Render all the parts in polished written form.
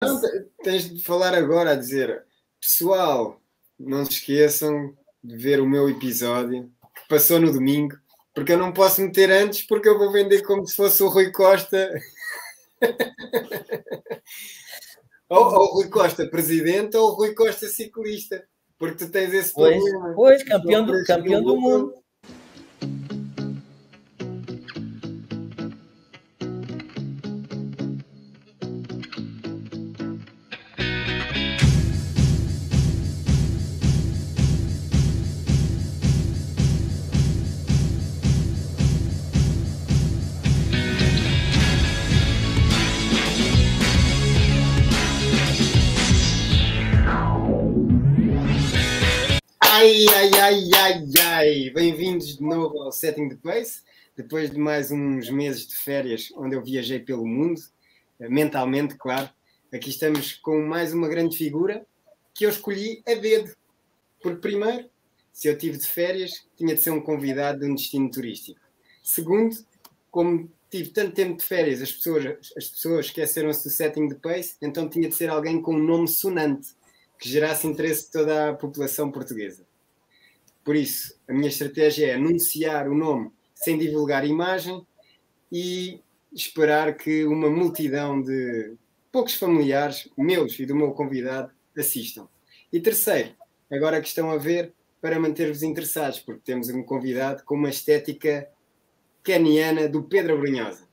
Não, tens de falar agora a dizer, pessoal, não se esqueçam de ver o meu episódio que passou no domingo, porque eu não posso meter antes porque eu vou vender como se fosse o Rui Costa. ou o Rui Costa presidente ou o Rui Costa ciclista, porque tu tens esse problema. Pois, campeão do mundo. Ai. Bem-vindos de novo ao Setting the Pace, depois de mais uns meses de férias onde eu viajei pelo mundo, mentalmente, claro. Aqui estamos com mais uma grande figura que eu escolhi a dedo. Porque primeiro, se eu tive de férias, tinha de ser um convidado de um destino turístico. Segundo, como tive tanto tempo de férias, as pessoas esqueceram-se do Setting the Pace, então tinha de ser alguém com um nome sonante, que gerasse interesse de toda a população portuguesa. Por isso, a minha estratégia é anunciar o nome sem divulgar imagem e esperar que uma multidão de poucos familiares, meus e do meu convidado, assistam. E terceiro, agora que estão a ver, para manter-vos interessados, porque temos um convidado com uma estética caniana do Pedro Abrunhosa.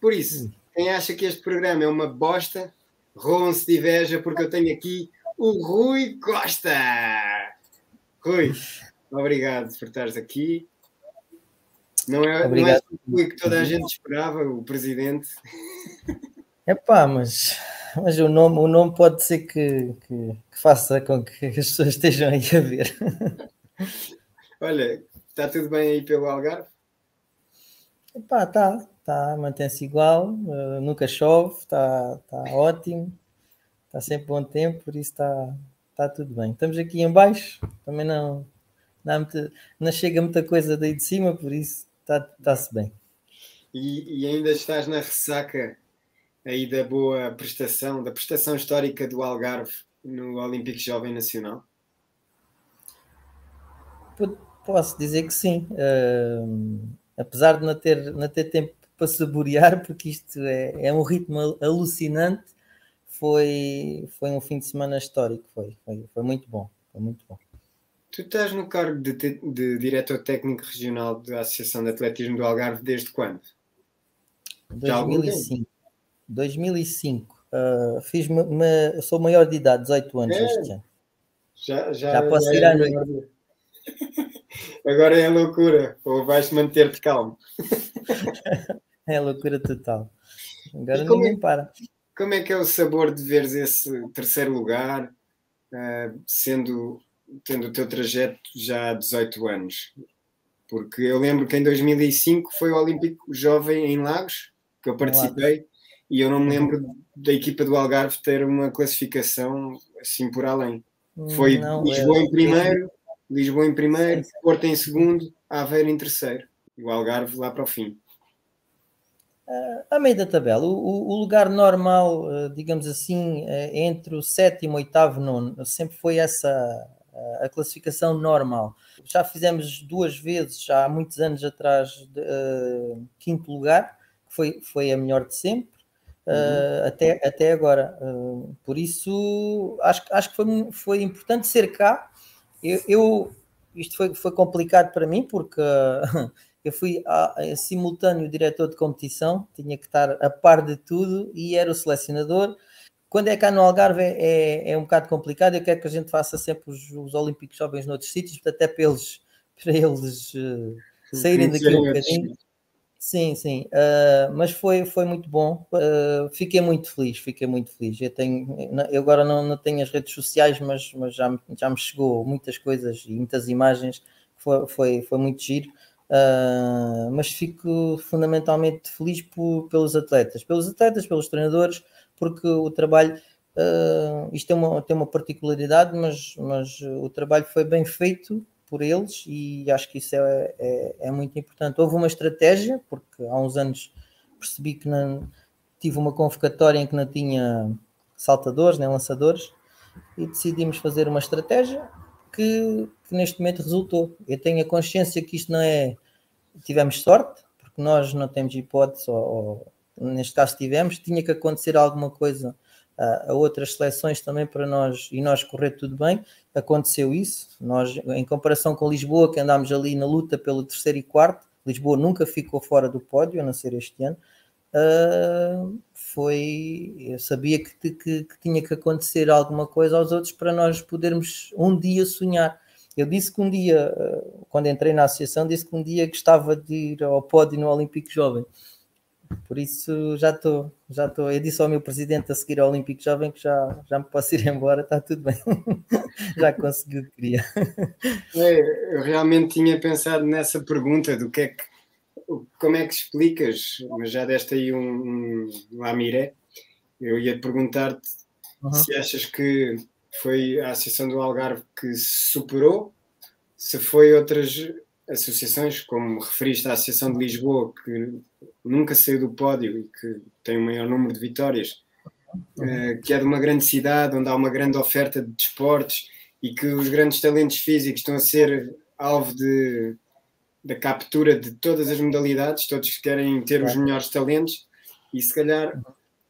Por isso, quem acha que este programa é uma bosta, roam-se de inveja, porque eu tenho aqui o Rui Costa. Rui, obrigado por estares aqui. Não é o Rui que toda a gente esperava, o presidente. Epá, mas o nome pode ser que faça com que as pessoas estejam aí a ver. Olha, está tudo bem aí pelo Algarve? Epá, tá, mantém-se igual, nunca chove, está ótimo, está sempre bom tempo, por isso está tudo bem. Estamos aqui em baixo, também não chega muita coisa daí de cima, por isso está-se bem. E ainda estás na ressaca aí da boa prestação, da prestação histórica do Algarve no Olímpico Jovem Nacional? Posso dizer que sim, apesar de não ter tempo para saborear, porque isto é um ritmo alucinante, foi um fim de semana histórico, foi muito bom, foi muito bom. Tu estás no cargo de diretor técnico regional da Associação de Atletismo do Algarve desde quando? 2005. 2005. Sou maior de idade, 18 anos este ano. Já posso ir à noite. Agora é loucura, ou vais manter-te calmo? É loucura total. Agora ninguém para. Como é que é o sabor de veres esse terceiro lugar, tendo o teu trajeto já há 18 anos? Porque eu lembro que em 2005 foi o Olímpico Jovem em Lagos, que eu participei, e eu não me lembro da equipa do Algarve ter uma classificação assim por além. Foi Lisboa em primeiro, Porto em segundo, Aveiro em terceiro, e o Algarve lá para o fim. A meio da tabela, o lugar normal, digamos assim, entre o sétimo, oitavo, nono, sempre foi essa a classificação normal. Já fizemos 2 vezes, já há muitos anos atrás, quinto lugar, que foi a melhor de sempre, até agora. Por isso, acho que foi importante ser cá. Isto foi complicado para mim, porque eu fui simultâneo diretor de competição, tinha que estar a par de tudo e era o selecionador. Quando é cá no Algarve é um bocado complicado. Eu quero que a gente faça sempre os Olímpicos Jovens noutros sítios, até para eles saírem daqui um bocadinho. Sim. Mas foi muito bom. Fiquei muito feliz. Eu agora não tenho as redes sociais, mas já me chegou muitas coisas e muitas imagens. Foi muito giro. Mas fico fundamentalmente feliz pelos atletas, pelos treinadores, porque o trabalho, isto tem uma particularidade, mas o trabalho foi bem feito por eles e acho que isso é muito importante. Houve uma estratégia, porque há uns anos percebi que tive uma convocatória em que não tinha saltadores, nem lançadores, e decidimos fazer uma estratégia que neste momento resultou. Eu tenho a consciência que isto não é... Tivemos sorte, porque nós não temos hipótese, ou neste caso tivemos, tinha que acontecer alguma coisa a outras seleções também para nós, e nós correr tudo bem. Aconteceu isso. Nós, em comparação com Lisboa, que andámos ali na luta pelo terceiro e quarto, Lisboa nunca ficou fora do pódio, a não ser este ano. Eu sabia que tinha que acontecer alguma coisa aos outros para nós podermos um dia sonhar. Eu disse que um dia, quando entrei na associação, disse que um dia gostava de ir ao pódio no Olímpico Jovem. Por isso já estou. Eu disse ao meu presidente a seguir ao Olímpico Jovem que já me posso ir embora, está tudo bem. Já consegui o que queria. Eu realmente tinha pensado nessa pergunta do como é que explicas, mas já deste aí um amiré. Eu ia perguntar-te se achas que foi a Associação do Algarve que se superou, se foi outras associações, como referiste à Associação de Lisboa, que nunca saiu do pódio e que tem o maior número de vitórias, que é de uma grande cidade, onde há uma grande oferta de desportos e que os grandes talentos físicos estão a ser alvo da captura de todas as modalidades, todos querem ter os melhores talentos, e se calhar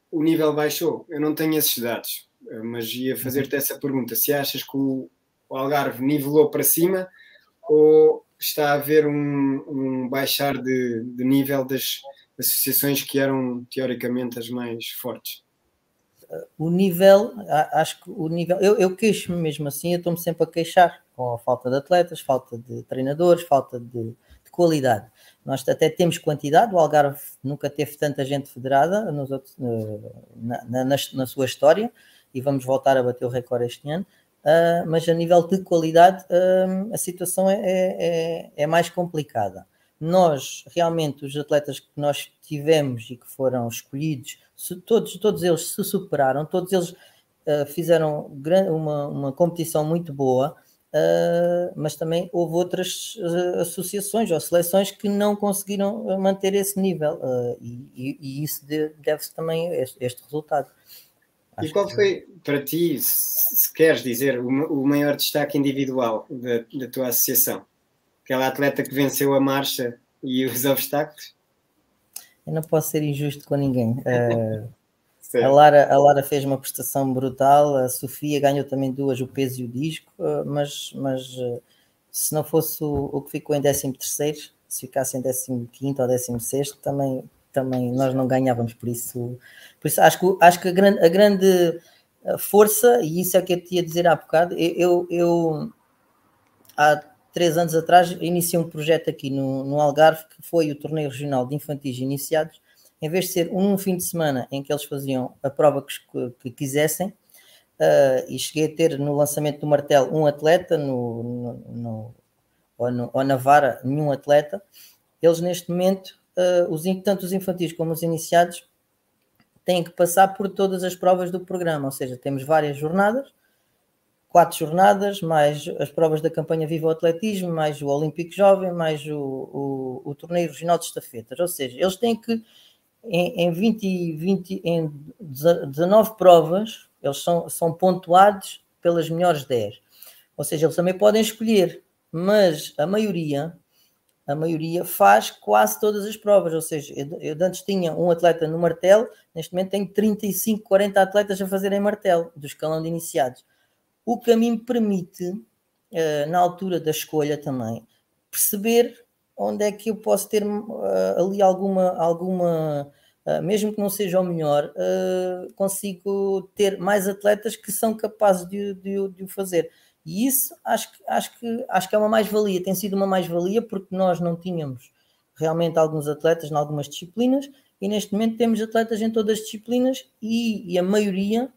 o nível baixou. Eu não tenho esses dados, mas ia fazer-te essa pergunta, se achas que o Algarve nivelou para cima ou está a haver um baixar de nível das associações que eram teoricamente as mais fortes? O nível, acho que o nível, eu queixo-me mesmo assim, eu estou-me sempre a queixar com a falta de atletas, falta de treinadores, falta de qualidade. Nós até temos quantidade, o Algarve nunca teve tanta gente federada na sua história, e vamos voltar a bater o recorde este ano, mas a nível de qualidade a situação é mais complicada. Nós, realmente, os atletas que nós tivemos e que foram escolhidos, todos eles se superaram, todos eles fizeram uma competição muito boa, mas também houve outras associações ou seleções que não conseguiram manter esse nível, e isso deve-se também a este resultado. E qual foi, para ti, se queres dizer, o maior destaque individual da tua associação? Aquela atleta que venceu a marcha e os obstáculos? Eu não posso ser injusto com ninguém. A Lara fez uma prestação brutal, a Sofia ganhou também duas, o peso e o disco, mas se não fosse o que ficou em 13º, se ficasse em 15º ou 16º, também nós não ganhávamos. Por isso acho que a grande força, e isso é o que eu te ia dizer há bocado, eu há 3 anos atrás iniciei um projeto aqui no Algarve, que foi o torneio regional de infantis iniciados. Em vez de ser um fim de semana em que eles faziam a prova que quisessem, e cheguei a ter no lançamento do martelo um atleta, ou na vara nenhum atleta, eles neste momento, tanto os infantis como os iniciados, têm que passar por todas as provas do programa, ou seja, temos várias jornadas, 4 jornadas, mais as provas da campanha Viva o Atletismo, mais o Olímpico Jovem, mais o torneio regional de estafetas, ou seja, eles têm que em 19 provas, eles são pontuados pelas melhores 10. Ou seja, eles também podem escolher, mas a maioria faz quase todas as provas. Ou seja, eu antes tinha um atleta no martelo, neste momento tenho 35, 40 atletas a fazerem martelo, do escalão de iniciados. O que a mim permite, na altura da escolha também, perceber onde é que eu posso ter ali alguma mesmo que não seja o melhor, consigo ter mais atletas que são capazes de o fazer. E isso acho que é uma mais-valia, tem sido uma mais-valia, porque nós não tínhamos realmente alguns atletas em algumas disciplinas, e neste momento temos atletas em todas as disciplinas, e a maioria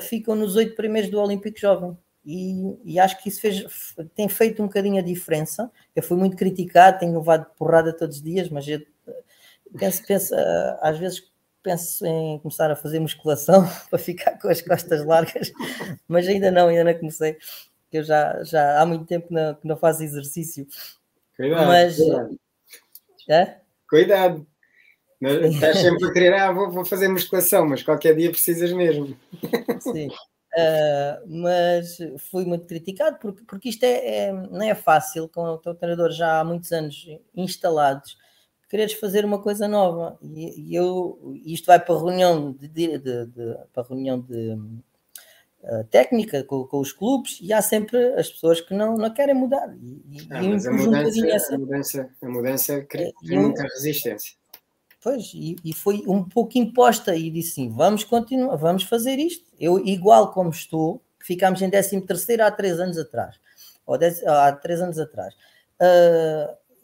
ficam nos 8 primeiros do Olímpico Jovem. E acho que isso tem feito um bocadinho a diferença. Eu fui muito criticado, tenho levado porrada todos os dias, mas eu às vezes penso em começar a fazer musculação para ficar com as costas largas, mas ainda não comecei, que eu já há muito tempo que não faço exercício. Cuidado, mas cuidado. Estás sempre a querer, vou fazer musculação, mas qualquer dia precisas mesmo. Sim. Mas fui muito criticado porque isto não é fácil, com o teu treinador já há muitos anos instalados, quereres fazer uma coisa nova. Isto vai para a reunião de técnica com os clubes, e há sempre as pessoas que não querem mudar. Mas a mudança cria muita resistência. Pois, e foi um pouco imposta, e disse sim, vamos continuar, vamos fazer isto. Eu, igual como estou, que ficámos em 13º há 3 anos atrás, há 3 anos atrás,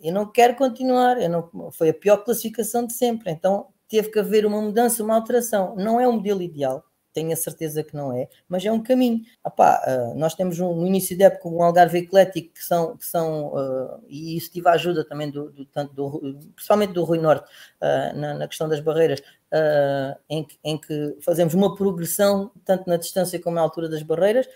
eu não quero continuar, foi a pior classificação de sempre, então teve que haver uma mudança, uma alteração. Não é o modelo ideal, tenho a certeza que não é, mas é um caminho. Nós temos no início da época um Algarve Eclético que são e isso tive a ajuda também principalmente do Rui Norte na questão das barreiras, em que fazemos uma progressão tanto na distância como na altura das barreiras,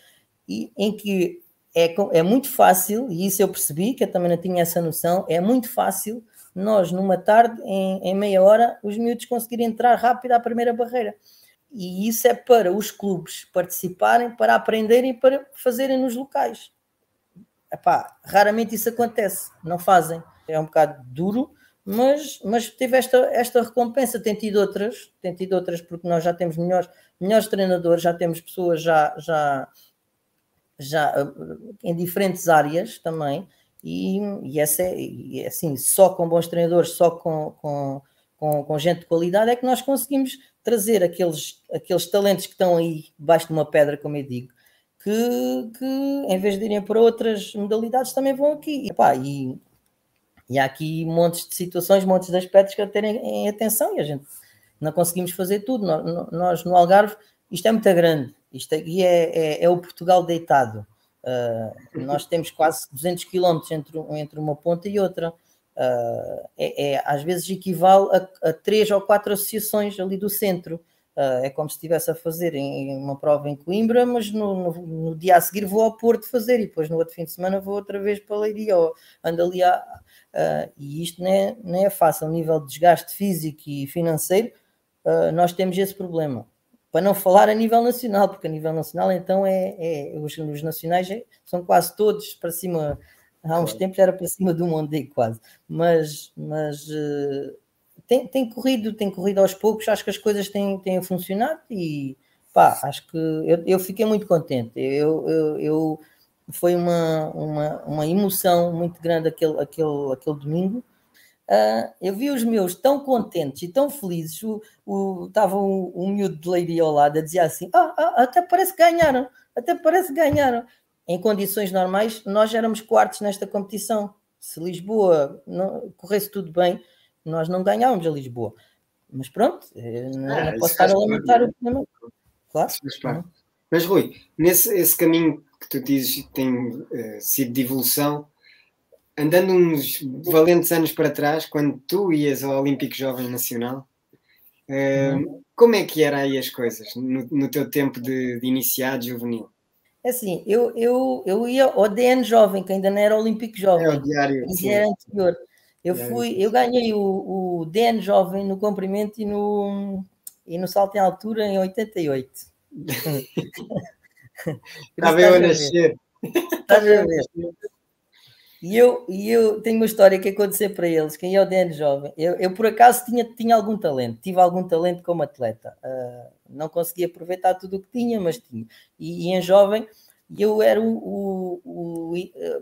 e em que é muito fácil, e isso eu percebi, que eu também não tinha essa noção, é muito fácil nós numa tarde, em meia hora, os miúdos conseguirem entrar rápido à primeira barreira. E isso é para os clubes participarem, para aprenderem, para fazerem nos locais. Raramente isso acontece, não fazem. É um bocado duro, mas teve esta recompensa. Tem tido outras, porque nós já temos melhores treinadores, já temos pessoas já em diferentes áreas também, e essa é assim, só com bons treinadores, só com gente de qualidade é que nós conseguimos trazer aqueles talentos que estão aí debaixo de uma pedra, como eu digo, que em vez de irem para outras modalidades também vão aqui. E há aqui montes de situações, montes de aspectos que a terem em atenção, e a gente não conseguimos fazer tudo. Nós no Algarve, isto é muito grande, isto aqui é o Portugal deitado. Nós temos quase 200 km entre uma ponta e outra. Às vezes equivale a 3 ou 4 associações ali do centro. É como se estivesse a fazer uma prova em Coimbra, mas no dia a seguir vou ao Porto fazer, e depois no outro fim de semana vou outra vez para Leiria, ou ando ali e isto não é fácil. A nível de desgaste físico e financeiro, nós temos esse problema. Para não falar a nível nacional, porque a nível nacional então os nacionais são quase todos para cima. Há uns tempos era para cima do Mondego quase, mas tem corrido aos poucos. Acho que as coisas têm funcionado, e acho que eu fiquei muito contente. Foi uma emoção muito grande aquele domingo. Eu vi os meus tão contentes e tão felizes. Estava um miúdo de Leiria ao lado a dizer assim: até parece que ganharam. Em condições normais, nós éramos quartos nesta competição. Se Lisboa corresse tudo bem, nós não ganhávamos a Lisboa. Mas pronto, não posso estar a lamentar o problema. Claro. Mas Rui, esse caminho que tu dizes que tem sido de evolução, andando uns valentes anos para trás, quando tu ias ao Olímpico Jovem Nacional, como é que eram aí as coisas no teu tempo de iniciado juvenil? É assim, eu ia ao DN Jovem, que ainda não era Olímpico Jovem. É o diário, sim. Era anterior. Eu ganhei o DN Jovem no comprimento e no salto em altura em 88. Estava eu a nascer. Estás a ver? E eu tenho uma história que aconteceu para eles, quem é o DN Jovem. Eu por acaso tinha algum talento, tive algum talento como atleta. Não conseguia aproveitar tudo o que tinha, mas tinha. E em jovem, eu era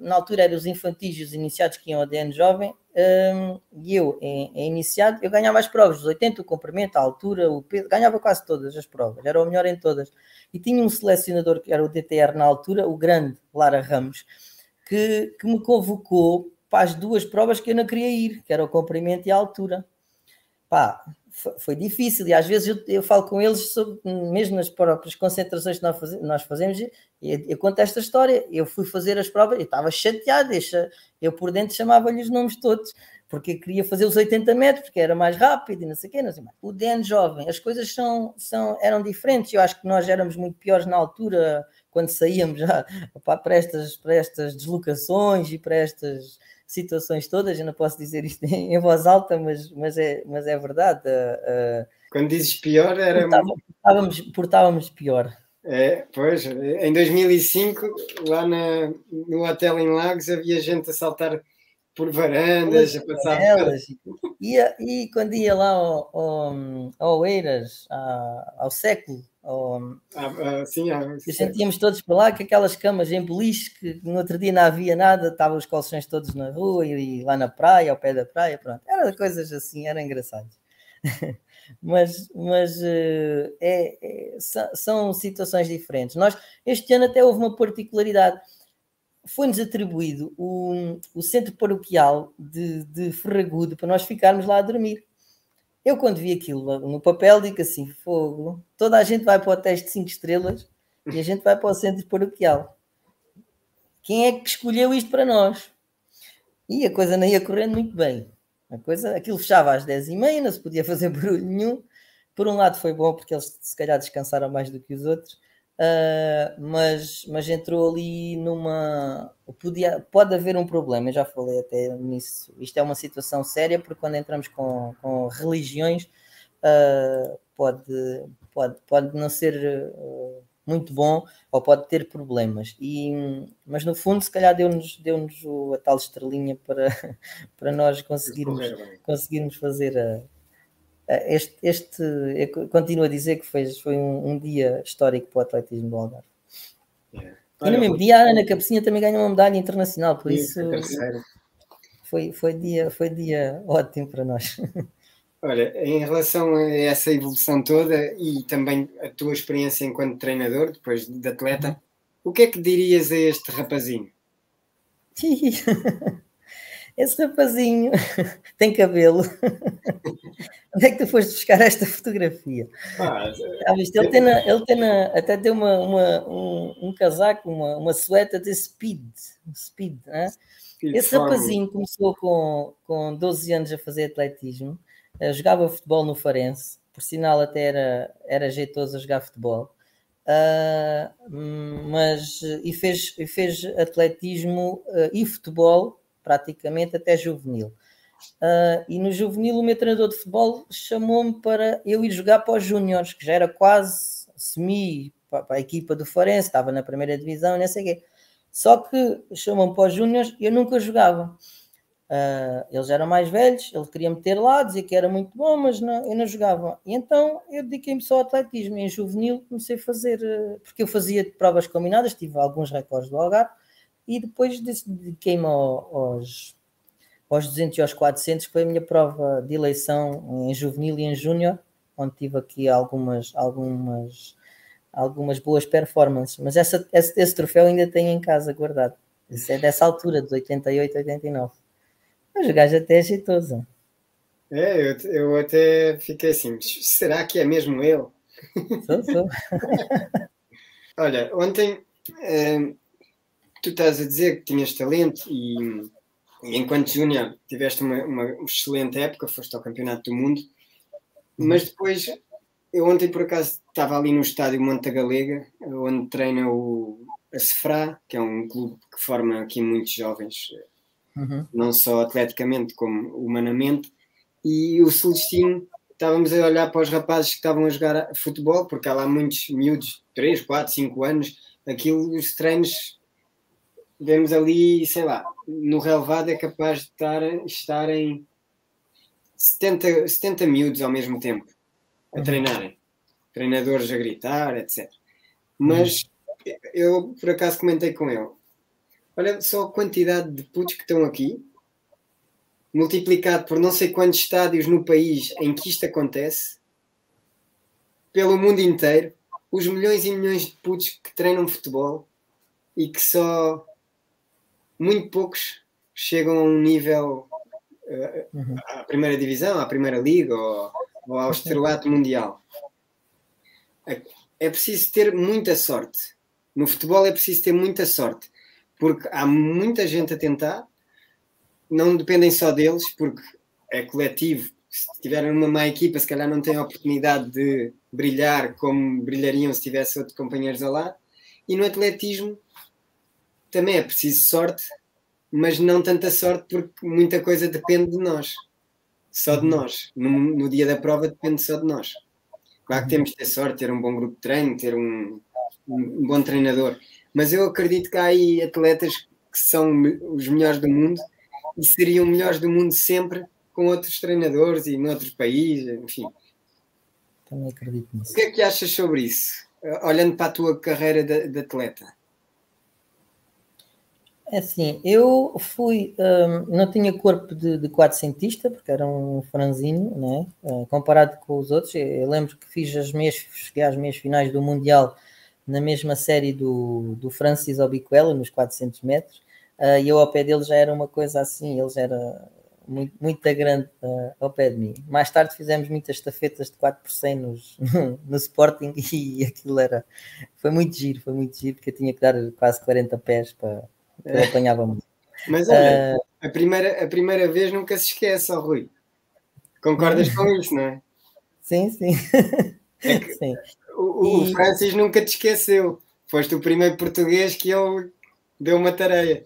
na altura eram os infantis e os iniciados que iam ao DN Jovem, e eu, em iniciado, eu ganhava as provas, os 80, o comprimento, a altura, o peso, ganhava quase todas as provas, era o melhor em todas. E tinha um selecionador que era o DTR na altura, o grande Lara Ramos, que me convocou para as 2 provas que eu não queria ir, que era o comprimento e a altura. Foi difícil, e às vezes eu falo com eles sobre, mesmo nas próprias concentrações que nós fazemos, eu conto esta história. Eu fui fazer as provas, eu estava chateado, eu por dentro chamava-lhe os nomes todos, porque eu queria fazer os 80 metros, porque era mais rápido e não sei o quê, não sei mais. O DN Jovem, as coisas eram diferentes. Eu acho que nós éramos muito piores na altura, quando saíamos já para estas deslocações e para estas situações todas, eu não posso dizer isto em voz alta, mas é verdade. Quando dizes pior, era... Portávamos pior. Pois, em 2005, lá no hotel em Lagos, havia gente a saltar por varandas, a passar... E quando ia lá ao Oeiras, ao Século, sim, a gente íamos todos para lá, com aquelas camas em beliche, que no outro dia não havia nada, estavam os colchões todos na rua e lá na praia, ao pé da praia, pronto. Eram coisas assim, eram engraçadas. mas são situações diferentes. Este ano até houve uma particularidade. Foi-nos atribuído o centro paroquial de Ferragudo para nós ficarmos lá a dormir. Eu, quando vi aquilo no papel, digo assim: fogo, toda a gente vai para hotéis de 5 estrelas e a gente vai para o centro paroquial. Quem é que escolheu isto para nós? E a coisa não ia correndo muito bem. Aquilo fechava às 10h30, não se podia fazer barulho nenhum. Por um lado foi bom, porque eles se calhar descansaram mais do que os outros. Mas entrou ali pode haver um problema, eu já falei até nisso. Isto é uma situação séria, porque quando entramos com religiões pode não ser muito bom, ou pode ter problemas, mas no fundo se calhar deu-nos a tal estrelinha para nós conseguirmos fazer eu continuo a dizer que foi um dia histórico para o atletismo do Algarve. E no mesmo dia a Ana Cabecinha também ganhou uma medalha internacional, por isso foi dia ótimo para nós. Olha, em relação a essa evolução toda e também a tua experiência enquanto treinador, depois de atleta, o que é que dirias a este rapazinho? Esse rapazinho tem cabelo. Onde é que tu foste buscar esta fotografia? Ele até tem um casaco, uma suéter de Speed. Esse rapazinho começou com 12 anos a fazer atletismo, jogava futebol no Farense, por sinal até era jeitoso a jogar futebol, e fez atletismo e futebol praticamente até juvenil. E no juvenil o meu treinador de futebol chamou-me para eu ir jogar para os júniores, que já era quase semi para a equipa do Farense, estava na primeira divisão, não sei o quê. Só que chamou-me para os júniores e eu nunca jogava. Eles eram mais velhos, ele queria me ter lá, dizia que era muito bom, mas eu não jogava. E então eu dediquei-me só ao atletismo. Em juvenil comecei a fazer, porque eu fazia provas combinadas, tive alguns recordes do Algarve, e depois dediquei-me aos 200 e aos 400, que foi a minha prova de eleição em juvenil e em júnior, onde tive aqui algumas boas performances. Mas esse troféu ainda tenho em casa guardado. Isso é dessa altura, de 88, 89. Mas o gajo até é jeitoso. Eu até fiquei assim, será que é mesmo ele? Sou. Olha, ontem tu estás a dizer que tinhas talento e enquanto júnior tiveste uma excelente época, foste ao Campeonato do Mundo, mas depois, eu ontem por acaso estava ali no estádio Monte Galega, onde treina a Cefrá, que é um clube que forma aqui muitos jovens, não só atleticamente como humanamente, e o Celestino, estávamos a olhar para os rapazes que estavam a jogar futebol, porque há lá muitos miúdos, 3, 4, 5 anos, os treinos, vemos ali, sei lá, no relevado é capaz de estarem 70 miúdos ao mesmo tempo a treinarem, treinadores a gritar, etc. Mas eu por acaso comentei com ele, olha só a quantidade de putos que estão aqui, multiplicado por não sei quantos estádios no país em que isto acontece, pelo mundo inteiro, os milhões e milhões de putos que treinam futebol e que só muito poucos chegam a um nível à primeira divisão, à primeira liga ou ao estrelato mundial. É preciso ter muita sorte. No futebol é preciso ter muita sorte, porque há muita gente a tentar, não dependem só deles, porque é coletivo. Se tiverem uma má equipa, se calhar não têm a oportunidade de brilhar como brilhariam se tivesse outros companheiros ao lado. E no atletismo também é preciso sorte, mas não tanta sorte porque muita coisa depende de nós. Só de nós. No dia da prova depende só de nós. Claro que temos de ter sorte, ter um bom grupo de treino, ter um bom treinador. Mas eu acredito que há aí atletas que são os melhores do mundo e seriam melhores do mundo sempre com outros treinadores e noutros países, enfim. Também acredito nisso. O que é que achas sobre isso? Olhando para a tua carreira de atleta. É assim, eu fui, não tinha corpo de quatrocentista, porque era um franzino, né? Comparado com os outros. Eu lembro que cheguei às meias finais do Mundial na mesma série do Francis Obiquela, nos 400 metros, e eu ao pé dele já era uma coisa assim, ele já era muito, muito grande ao pé de mim. Mais tarde fizemos muitas estafetas de 4 por 100 no Sporting e aquilo foi muito giro, porque eu tinha que dar quase 40 pés para eu apanhava muito. Mas olha, a primeira vez nunca se esquece, ó Rui. Concordas com isso, não é? Sim, sim. É que sim. O Francis nunca te esqueceu. Foste o primeiro português que ele deu uma tareia.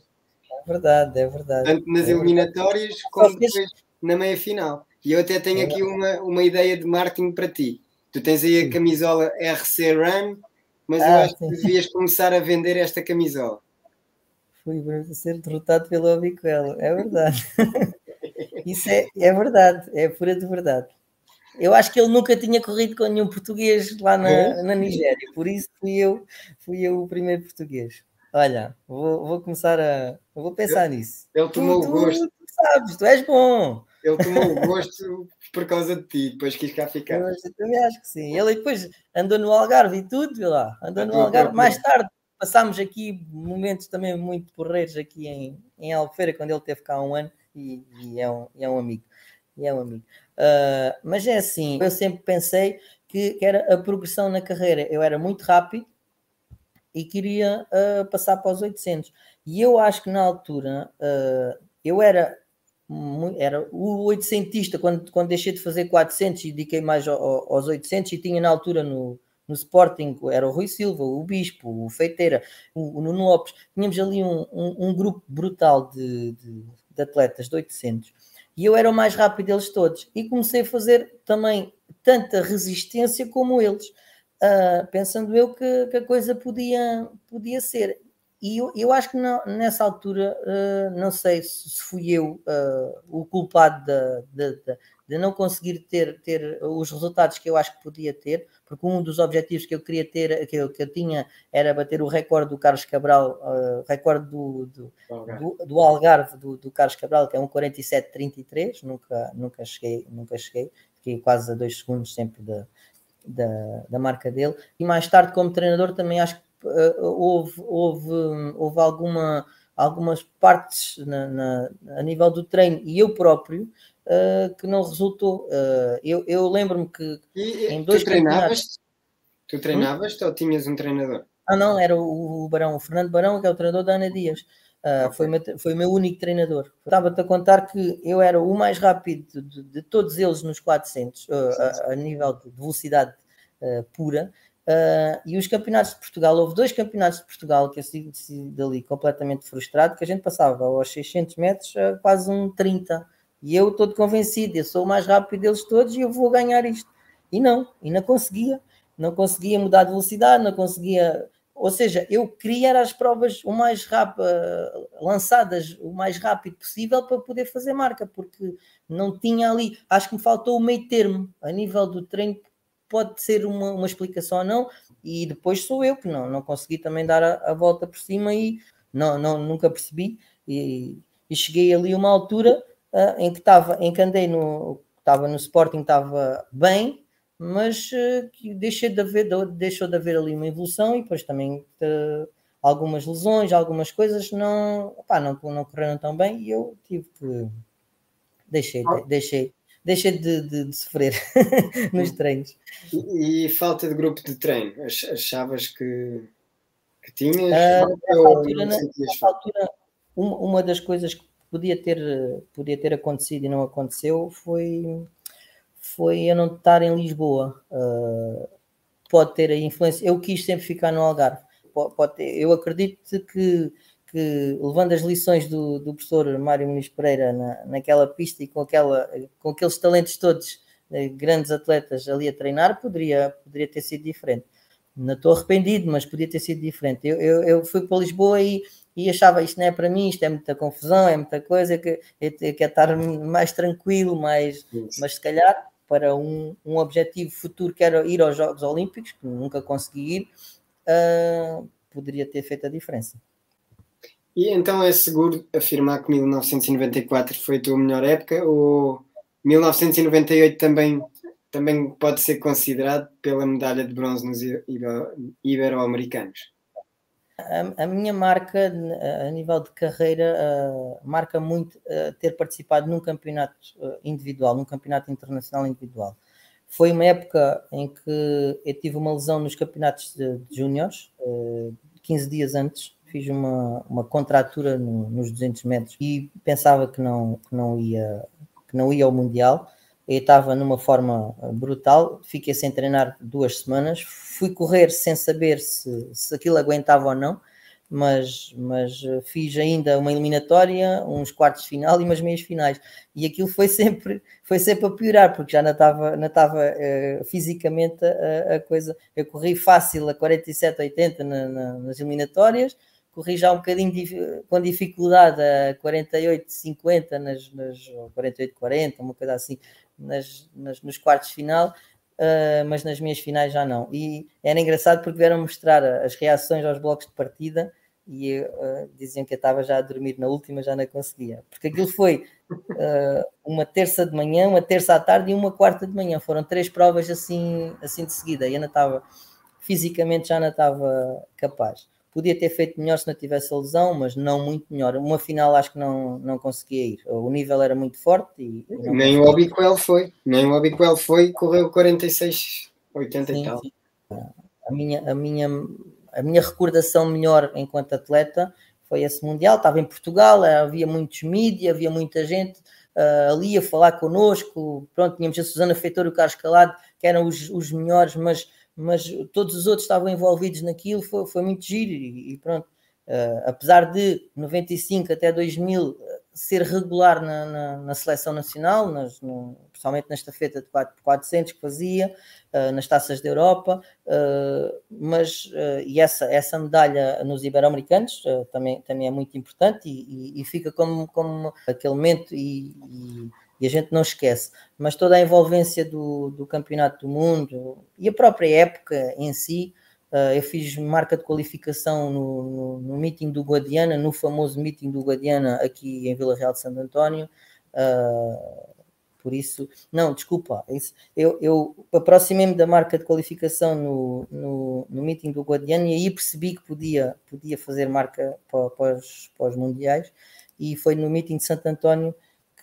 É verdade, é verdade. Tanto nas eliminatórias como depois na meia-final. E eu até tenho aqui uma ideia de marketing para ti. Tu tens aí a camisola RC Run, mas eu acho que devias começar a vender esta camisola. Fui ser derrotado pelo Obiquelo, é verdade. Isso é verdade, é pura de verdade. Eu acho que ele nunca tinha corrido com nenhum português lá na Nigéria, por isso fui eu o primeiro português. Olha, vou começar vou pensar nisso. Ele tomou o gosto. Tu sabes, tu és bom. Ele tomou o gosto por causa de ti, depois quis cá ficar. Eu também acho que sim. Ele depois andou no Algarve e tudo, viu lá, andou no Algarve. Mais tarde passámos aqui momentos também muito porreiros aqui em Albufeira, quando ele teve cá um ano e é um amigo. Mas é assim, eu sempre pensei que era a progressão na carreira. Eu era muito rápido e queria passar para os 800. E eu acho que na altura eu era o 800ista quando deixei de fazer 400 e dediquei mais aos 800 e tinha na altura no Sporting, era o Rui Silva, o Bispo, o Feiteira, o Nuno Lopes. Tínhamos ali um grupo brutal de atletas de 800. E eu era o mais rápido deles todos. E comecei a fazer também tanta resistência como eles. Pensando eu que a coisa podia ser. E eu acho que nessa altura, não sei se fui eu o culpado de não conseguir ter os resultados que eu acho que podia ter, porque um dos objetivos que eu queria ter, que eu tinha, era bater o recorde do Carlos Cabral, recorde do Algarve, do Carlos Cabral, que é um 47,33, nunca cheguei, fiquei quase a 2 segundos sempre da marca dele, e mais tarde como treinador também acho que houve algumas partes a nível do treino e eu próprio que não resultou. Eu lembro-me que em 2 campeonatos... Tu treinavas ou tinhas um treinador? Não, era o Barão, o Fernando Barão, que é o treinador da Ana Dias. Foi o meu único treinador. Estava-te a contar que eu era o mais rápido de todos eles nos 400, a nível de velocidade pura. E os campeonatos de Portugal, houve 2 campeonatos de Portugal que eu saí dali completamente frustrado, que a gente passava aos 600 metros a quase 1,30. E eu todo convencido, eu sou o mais rápido deles todos e eu vou ganhar isto. E não conseguia. Não conseguia mudar de velocidade, não conseguia... Ou seja, eu queria as provas o mais rápido, lançadas o mais rápido possível para poder fazer marca, porque não tinha ali... Acho que me faltou o meio termo a nível do treino. Pode ser uma explicação ou não, e depois sou eu que não consegui também dar a volta por cima e nunca percebi e cheguei ali a uma altura em que estava no Sporting, estava bem, mas deixou de haver ali uma evolução e depois também algumas lesões, algumas coisas não correram tão bem e eu tive que deixei de sofrer nos treinos. E falta de grupo de treino? Achavas que tinhas? Nessa altura, uma das coisas que podia ter acontecido e não aconteceu foi eu não estar em Lisboa. Pode ter a influência. Eu quis sempre ficar no Algarve. Eu acredito que que levando as lições do professor Mário Muniz Pereira naquela pista e com aqueles talentos todos, grandes atletas ali a treinar, poderia ter sido diferente. Não estou arrependido, mas podia ter sido diferente. Eu fui para Lisboa e achava isto não é para mim, isto é muita confusão, é muita coisa, que eu quero estar mais tranquilo, mas se calhar para um objetivo futuro que era ir aos Jogos Olímpicos, que nunca consegui ir, poderia ter feito a diferença. E então é seguro afirmar que 1994 foi a tua melhor época, ou 1998 também pode ser considerado pela medalha de bronze nos Ibero-Americanos? A minha marca, a nível de carreira, marca muito ter participado num campeonato individual, num campeonato internacional individual. Foi uma época em que eu tive uma lesão nos campeonatos de júniores, 15 dias antes, fiz uma contratura nos 200 metros e pensava que não ia ao Mundial. Eu estava numa forma brutal, fiquei sem treinar 2 semanas, fui correr sem saber se aquilo aguentava ou não, mas fiz ainda uma eliminatória, uns quartos de final e umas meias finais, e aquilo foi sempre a piorar, porque já não estava fisicamente a coisa. Eu corri fácil a 47,80 nas eliminatórias, corri já um bocadinho com dificuldade a 48,50 nas 48,40, uma coisa assim, nos quartos de final, mas nas minhas finais já não. E era engraçado porque vieram mostrar as reações aos blocos de partida e diziam que eu estava já a dormir na última, já não conseguia. Porque aquilo foi uma terça de manhã, uma terça à tarde e uma quarta de manhã. Foram 3 provas assim de seguida. E eu não estava, fisicamente já não estava capaz. Podia ter feito melhor se não tivesse a lesão, mas não muito melhor. Uma final acho que não conseguia ir. O nível era muito forte. Nem o Obiquel foi, correu 46,80 e tal. Sim. A minha recordação melhor enquanto atleta foi esse Mundial. Estava em Portugal, havia muitos mídias, havia muita gente ali a falar connosco. Pronto, tínhamos a Susana Feitor e o Carlos Calado, que eram os melhores, mas todos os outros estavam envolvidos naquilo. Foi muito giro e pronto. Apesar de 95 até 2000 ser regular na seleção nacional, principalmente na estafeta de 4x400 que fazia, nas taças da Europa, e essa medalha nos Ibero-Americanos também é muito importante e fica como aquele momento e a gente não esquece. Mas toda a envolvência do Campeonato do Mundo e a própria época em si, eu fiz marca de qualificação no meeting do Guadiana, no famoso meeting do Guadiana aqui em Vila Real de Santo António. Por isso, não, desculpa, eu aproximei-me da marca de qualificação no meeting do Guadiana e aí percebi que podia fazer marca para os mundiais, e foi no meeting de Santo António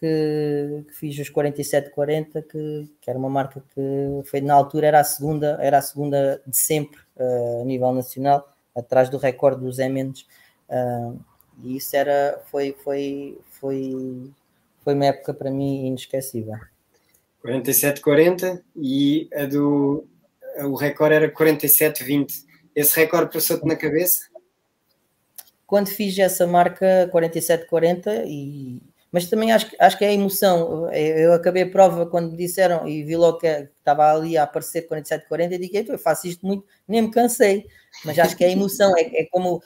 que fiz os 47,40, que era uma marca que foi, na altura era a segunda de sempre a nível nacional, atrás do recorde do Zé Mendes, e isso foi uma época para mim inesquecível. 47,40 e o recorde era 47,20. Esse recorde passou-te na cabeça? Quando fiz essa marca 47,40, mas também acho que é a emoção. Eu acabei a prova quando me disseram e vi logo que estava ali a aparecer 47,40 e digo, eu faço isto muito, nem me cansei. Mas acho que é a emoção, é como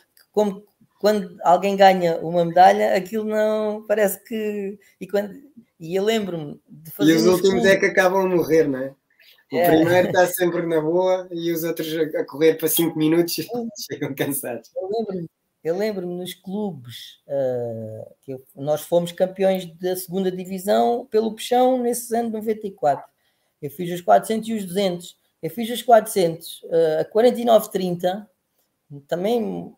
quando alguém ganha uma medalha, aquilo não parece que... E eu lembro-me de fazer... E os últimos é que acabam a morrer, não é? O primeiro está sempre na boa e os outros a correr para 5 minutos chegam cansados. Eu lembro-me nos clubes que nós fomos campeões da segunda divisão pelo Peixão nesse ano de 94. Eu fiz os 400 e os 200. Eu fiz os 400 a 49,30 também,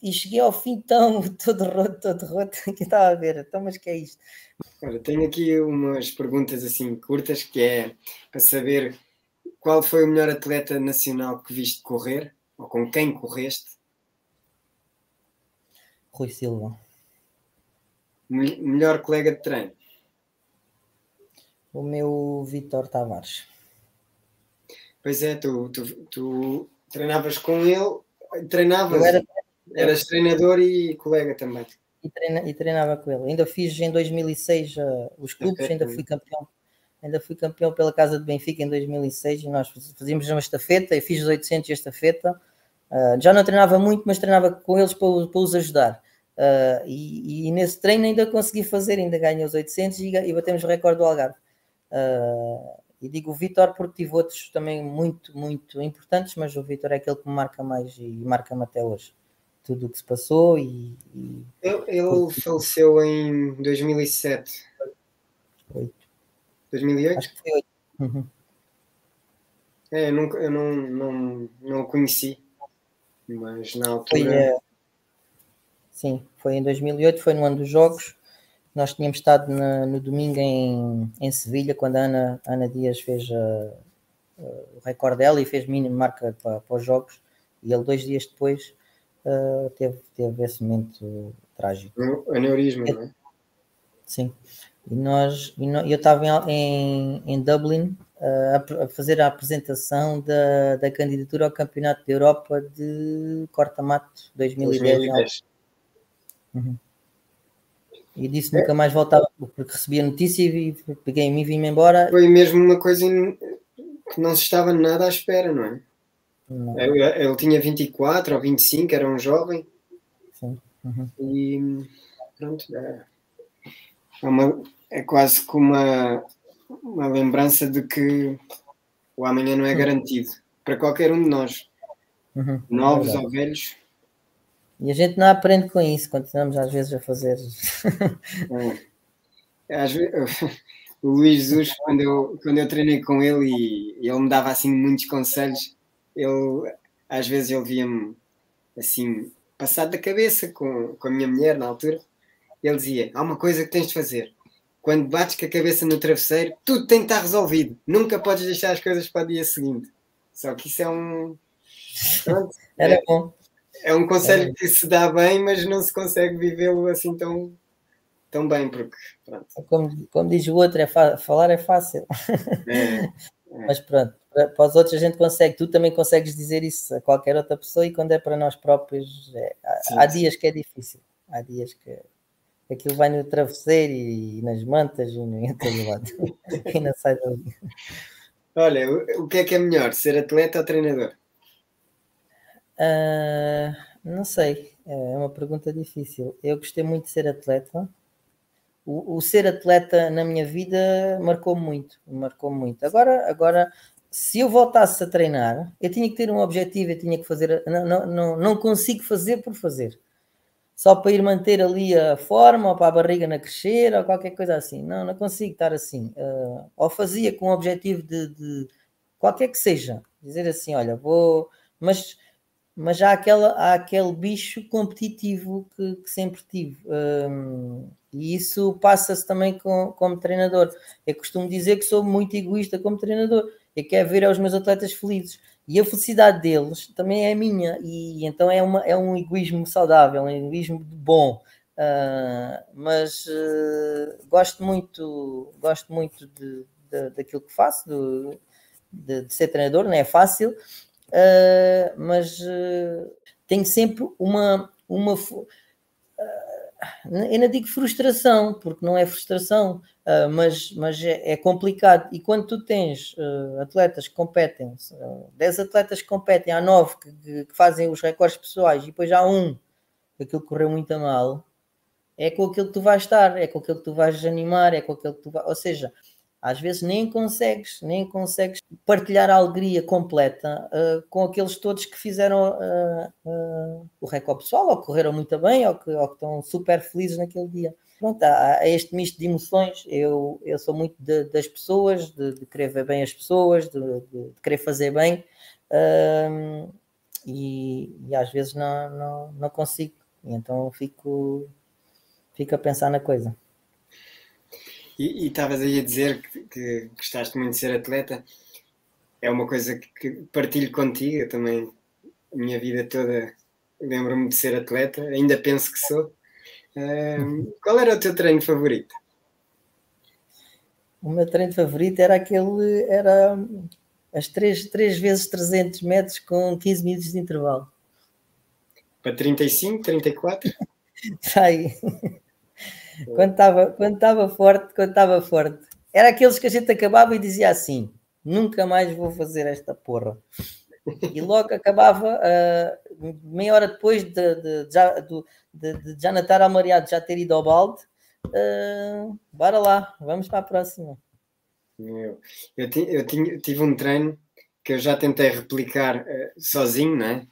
e cheguei ao fim todo roto, que estava a ver. Então, mas que é isto? Olha, tenho aqui umas perguntas assim curtas, que é para saber qual foi o melhor atleta nacional que viste correr, ou com quem correste? Rui Silva. Melhor colega de treino? O meu Vítor Tavares. Pois é, tu treinavas com ele, treinavas... Eras treinador e colega também. E treinava com ele. Ainda fiz em 2006 os clubes, ainda fui campeão pela Casa de Benfica em 2006 e nós fazíamos uma estafeta, eu fiz os 800 e a estafeta. Já não treinava muito, mas treinava com eles para os ajudar. E nesse treino ainda consegui fazer, ainda ganhei os 800 e batemos o recorde do Algarve. E digo o Vítor porque tive outros também muito, muito importantes, mas o Vítor é aquele que me marca mais e marca-me até hoje. Tudo o que se passou e ele faleceu em 2007. 2008? Acho que foi 8. Uhum. Eu não o conheci, mas na altura... Sim, foi em 2008, foi no ano dos Jogos. Nós tínhamos estado no domingo em Sevilha, quando a Ana Dias fez o recorde dela e fez mínimo marca para os Jogos. E ele 2 dias depois teve esse momento trágico. Aneurisma, não é? Sim. Eu estava em Dublin a fazer a apresentação da candidatura ao Campeonato da Europa de corta-mato 2010. Uhum. E disse nunca mais voltava, porque recebia notícia e peguei em mim e vim-me embora. Foi mesmo uma coisa que não se estava nada à espera, não é? Não. Ele tinha 24 ou 25, era um jovem. Sim. Uhum. E pronto, é quase como uma lembrança de que o amanhã não é garantido para qualquer um de nós, novos ou velhos. E a gente não aprende com isso, continuamos às vezes a fazer. O Luís Jesus, quando eu treinei com ele e ele me dava assim muitos conselhos, às vezes ele via-me assim, passado da cabeça com a minha mulher na altura. Ele dizia: há uma coisa que tens de fazer. Quando bates com a cabeça no travesseiro, tudo tem de estar resolvido. Nunca podes deixar as coisas para o dia seguinte. Só que isso é um... Pronto, Era bom. É um conselho que se dá bem, mas não se consegue vivê-lo assim tão bem, porque... Pronto. Como diz o outro, falar é fácil. Mas pronto, para os outros a gente consegue. Tu também consegues dizer isso a qualquer outra pessoa e quando é para nós próprios, há dias que é difícil. Há dias que aquilo vai no travesseiro e nas mantas e em todo lado. E não sai dali. Olha, o que é melhor, ser atleta ou treinador? Não sei, é uma pergunta difícil. Eu gostei muito de ser atleta. O ser atleta na minha vida marcou-me muito. Agora, se eu voltasse a treinar, eu tinha que ter um objetivo, eu tinha que fazer. Não consigo fazer por fazer. Só para ir manter ali a forma, ou para a barriga não crescer, ou qualquer coisa assim. Não consigo estar assim. Ou fazia com o objetivo de qualquer que seja. Dizer assim, olha, vou... Mas há aquele bicho competitivo que sempre tive. E isso passa-se também como treinador. Eu costumo dizer que sou muito egoísta como treinador. Eu quero ver os meus atletas felizes. E a felicidade deles também é minha. E então é um egoísmo saudável, um egoísmo bom. Mas gosto muito daquilo que faço, de ser treinador, não é fácil. Mas tenho sempre uma eu não digo frustração, porque não é frustração, mas é complicado. E quando tu tens atletas que competem, 10 atletas que competem, há 9 que fazem os recordes pessoais e depois há um que aquilo correu muito a mal, é com aquilo que tu vais estar, é com aquilo que tu vais animar, é com aquilo que tu vais... Ou seja, às vezes nem consegues partilhar a alegria completa com aqueles todos que fizeram o recorde pessoal, ou que correram muito bem, ou que estão super felizes naquele dia. Pronto, há este misto de emoções. Eu sou muito das pessoas, de querer ver bem as pessoas, de querer fazer bem, e às vezes não consigo. E então fico a pensar na coisa. E estavas aí a dizer que gostaste muito de ser atleta. É uma coisa que partilho contigo. Eu também, a minha vida toda, lembro-me de ser atleta. Ainda penso que sou. Qual era o teu treino favorito? O meu treino favorito era as 3 vezes 300 metros com 15 minutos de intervalo. Para 35, 34? Sai. Quando estava forte. Era aqueles que a gente acabava e dizia assim: nunca mais vou fazer esta porra. E logo acabava, meia hora depois de já não estar amareado, já ter ido ao balde. Bora lá, vamos para a próxima. Tive um treino que eu já tentei replicar sozinho, não é?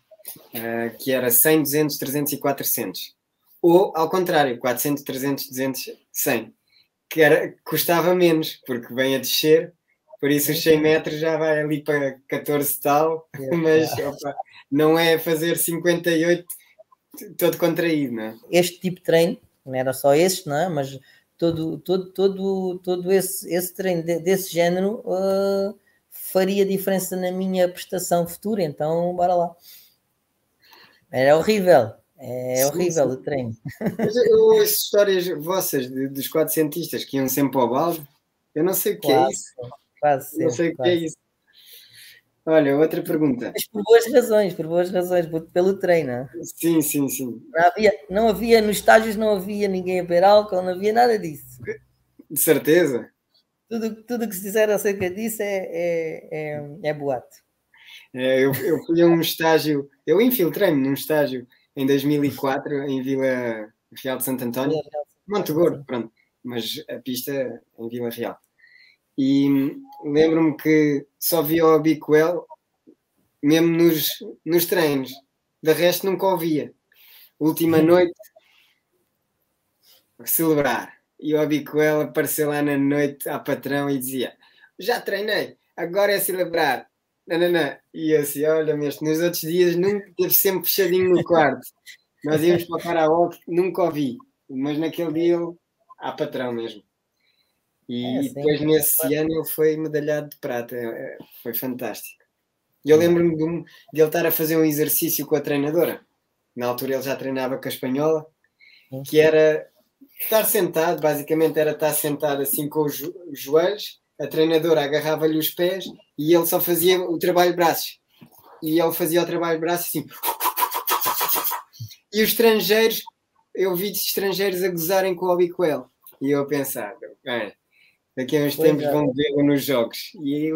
Que era 100, 200, 300 e 400. Ou, ao contrário, 400, 300, 200, 100. Custava menos, porque vem a descer, por isso os 100 metros já vai ali para 14 tal, mas opa, não é fazer 58 todo contraído, não é? Este tipo de treino, não era só este, não é? Mas todo esse treino desse género faria diferença na minha prestação futura, então bora lá. Era horrível. Horrível o treino. Mas eu ouço histórias vossas dos quatrocentistas que iam sempre ao balde. Eu não sei o que é isso. Quase sempre. Não sei o que é isso. Olha, outra pergunta. Mas por boas razões, pelo treino. Sim, sim, sim. Não havia nos estágios, não havia ninguém a beber álcool, não havia nada disso. De certeza? Tudo que se disser acerca disso é boato. Eu fui a um estágio, eu infiltrei-me num estágio em 2004 em Vila Real de Santo António, Montegordo, pronto, mas a pista em Vila Real. E lembro-me que só via o Abiquel mesmo nos treinos, de resto nunca ouvia. Última noite, celebrar. E o Abiquel apareceu lá na noite à patrão e dizia: já treinei, agora é celebrar. Não, não, não. E eu assim, olha, mesmo, nos outros dias nunca teve sempre fechadinho no quarto. Nós íamos para o karaoke, nunca ouvi. Mas naquele dia ele, à patrão mesmo. E depois nesse ano ele foi medalhado de prata. Foi fantástico. E eu lembro-me de ele estar a fazer um exercício com a treinadora. Na altura ele já treinava com a espanhola, que era estar sentado, basicamente era estar sentado assim com os joelhos, a treinadora agarrava-lhe os pés e ele só fazia o trabalho de braços. E ele fazia o trabalho de braços assim. E os estrangeiros, eu vi estrangeiros a gozarem com o Obiquel. E eu a pensar, bem, daqui a uns tempos vão vê-lo nos jogos. E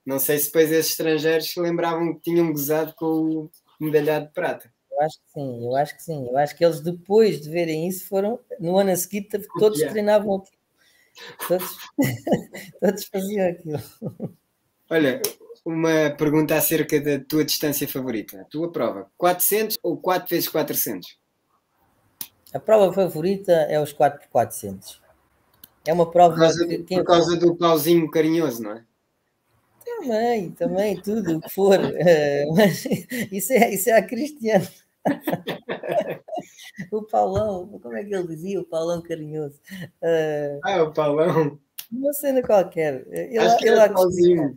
não sei se depois esses estrangeiros se lembravam que tinham gozado com o medalhado de prata. Eu acho que sim. Eu acho que eles, depois de verem isso, foram no ano a seguir, todos treinavam aquilo. Todos faziam aquilo. Olha, uma pergunta acerca da tua distância favorita. A tua prova, 400 ou 4 vezes 400? A prova favorita é os 4x400. É uma prova por causa do pauzinho carinhoso, não é? Também, tudo o que for. Mas isso é a Cristiano. O Paulão, como é que ele dizia? O Paulão carinhoso. O Paulão. Uma cena qualquer. Acho que era pauzinho.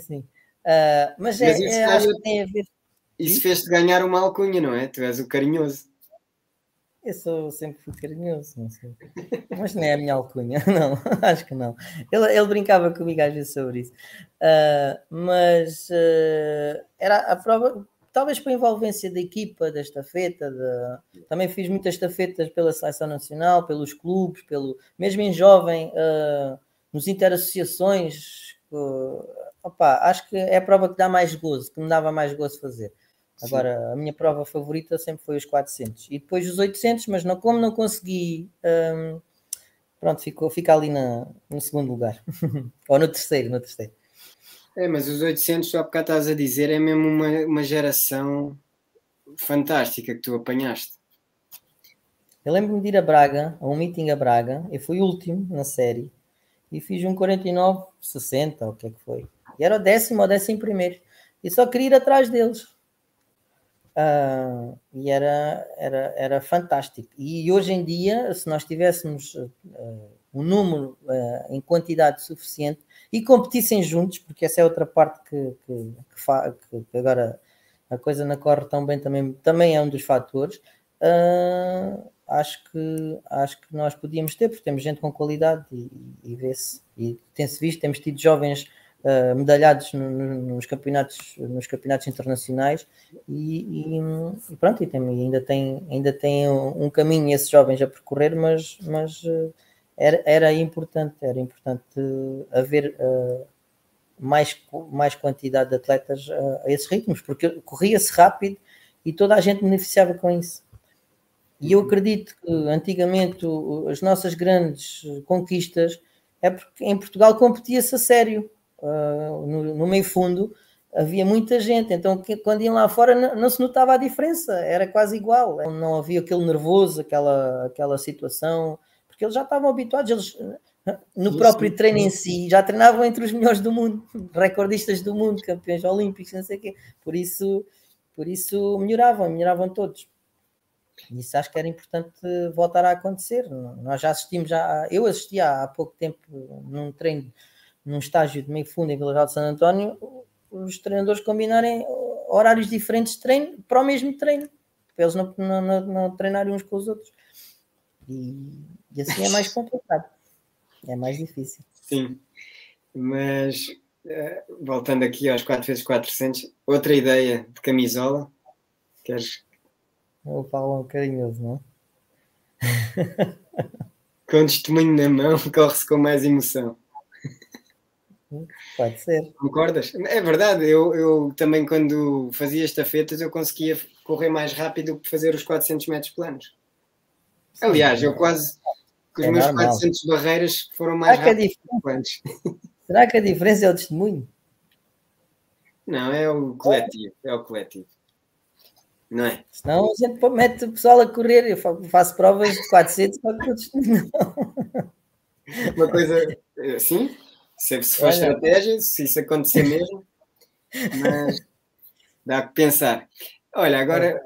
Sim. Mas acho que tem a ver. Isso fez-te ganhar uma alcunha, não é? Tu és o carinhoso. Eu sempre fui carinhoso, não sei. Mas não é a minha alcunha, não, acho que não. Ele brincava comigo às vezes sobre isso. Mas era a prova, talvez pela envolvência da equipa, da estafeta, também fiz muitas estafetas pela seleção nacional, pelos clubes, mesmo em jovem, nos interassociações. Acho que é a prova que dá mais gozo, que me dava mais gozo fazer. Agora, sim, a minha prova favorita sempre foi os 400. E depois os 800, mas como não consegui, pronto, fica ali no segundo lugar. Ou no terceiro. Mas os 800, só porque estás a dizer, é mesmo uma geração fantástica que tu apanhaste. Eu lembro-me de ir a Braga, a um meeting a Braga. Eu fui o último na série. E fiz um 49,60, ou o que é que foi. E era o 10º ou 11º. E só queria ir atrás deles. E era fantástico. E hoje em dia, se nós tivéssemos um número em quantidade suficiente e competissem juntos, porque essa é outra parte que agora a coisa não corre tão bem, também é um dos fatores. Acho que nós podíamos ter, porque temos gente com qualidade e vê-se. E tem-se visto, temos tido jovens medalhados nos campeonatos internacionais e pronto, ainda tem um caminho esses jovens a percorrer, mas era importante haver mais quantidade de atletas a esses ritmos, porque corria-se rápido e toda a gente beneficiava com isso. E eu acredito que antigamente as nossas grandes conquistas é porque em Portugal competia-se a sério. No meio fundo havia muita gente, então quando iam lá fora não se notava a diferença, era quase igual, não havia aquele nervoso, aquela situação, porque eles já estavam habituados, eles no próprio treino em si já treinavam entre os melhores do mundo, recordistas do mundo, campeões olímpicos, não sei o quê, por isso melhoravam todos. Isso acho que era importante voltar a acontecer. Nós já assistimos, eu assisti há pouco tempo num treino, num estágio de meio fundo em Vila Real de Santo António, os treinadores combinarem horários diferentes de treino para o mesmo treino, para eles não treinarem uns com os outros. E assim é mais complicado, é mais difícil. Sim, mas voltando aqui aos 4x400, outra ideia de camisola, queres? Eu falo um carinhoso, não é? Com testemunho na mão, corre-se com mais emoção. Pode ser. Concordas? É verdade, eu também quando fazia estafetas eu conseguia correr mais rápido do que fazer os 400 metros planos. Sim, aliás, eu quase que os meus normal. 400 barreiras foram mais rápidos que os planos. Será que a diferença é o testemunho? Não, é o coletivo, não é? Senão a gente mete o pessoal a correr, eu faço provas de 400 para que o testemunho não. Uma coisa, sim, se for estratégia, se isso acontecer mesmo, mas dá que pensar. Olha, agora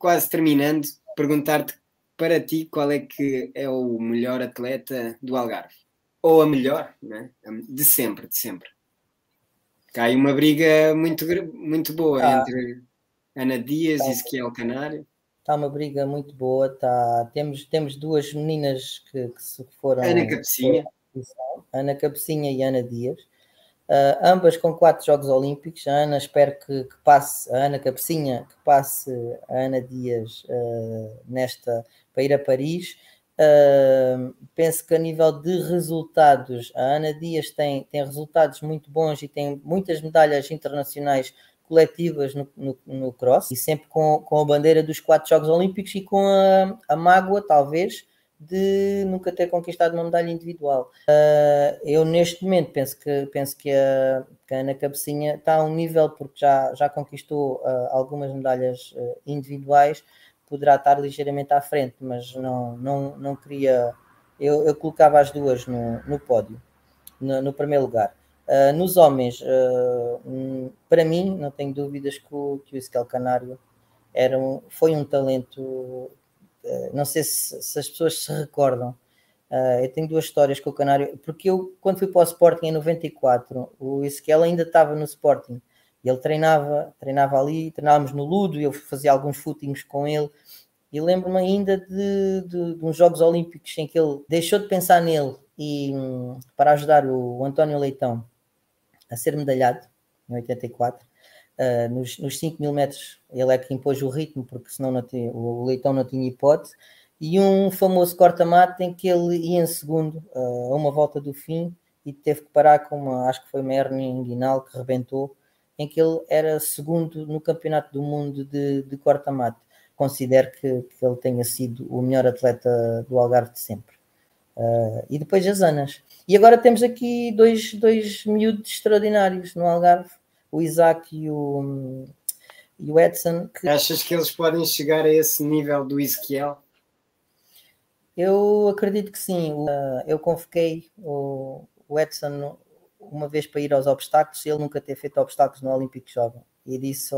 quase terminando, perguntar-te para ti qual é que é o melhor atleta do Algarve? Ou a melhor, né? De sempre. Há aí uma briga muito boa entre Ana Dias e Ezequiel Canário. Está uma briga muito boa. Temos duas meninas que foram... Ana Cabecinha. Ana Cabecinha e Ana Dias. Ambas com 4 Jogos Olímpicos. A Ana espero que passe, a Ana Cabecinha que passe a Ana Dias para ir a Paris. Penso que a nível de resultados a Ana Dias tem resultados muito bons e tem muitas medalhas internacionais coletivas no cross e sempre com a bandeira dos 4 Jogos Olímpicos e com a mágoa talvez de nunca ter conquistado uma medalha individual. Eu neste momento penso que a Ana Cabecinha está a um nível, porque já conquistou algumas medalhas individuais, poderá estar ligeiramente à frente, mas não queria... Eu colocava as duas no pódio, no primeiro lugar. Nos homens, para mim, não tenho dúvidas que o Ezequiel Canário foi um talento... não sei se as pessoas se recordam. Eu tenho 2 histórias com o Canário, porque eu, quando fui para o Sporting em 94, o Ezequiel ainda estava no Sporting. Ele treinava ali, treinávamos no Ludo, eu fazia alguns footings com ele, e lembro-me ainda de uns Jogos Olímpicos em que ele deixou de pensar nele e para ajudar o António Leitão a ser medalhado, em 84. Nos 5.000 metros ele é que impôs o ritmo, porque senão o Leitão não tinha hipótese, e um famoso corta-mato em que ele ia em segundo a uma volta do fim e teve que parar com acho que foi uma hernia inguinal que rebentou, em que ele era segundo no campeonato do mundo de corta-mato. Considero que ele tenha sido o melhor atleta do Algarve de sempre. E depois as Anas. E agora temos aqui dois miúdos extraordinários no Algarve, o Isaac e o Edson. Achas que eles podem chegar a esse nível do Ezequiel? Eu acredito que sim. Eu convoquei o Edson uma vez para ir aos obstáculos, ele nunca ter feito obstáculos no Olímpico Jovem. E disse,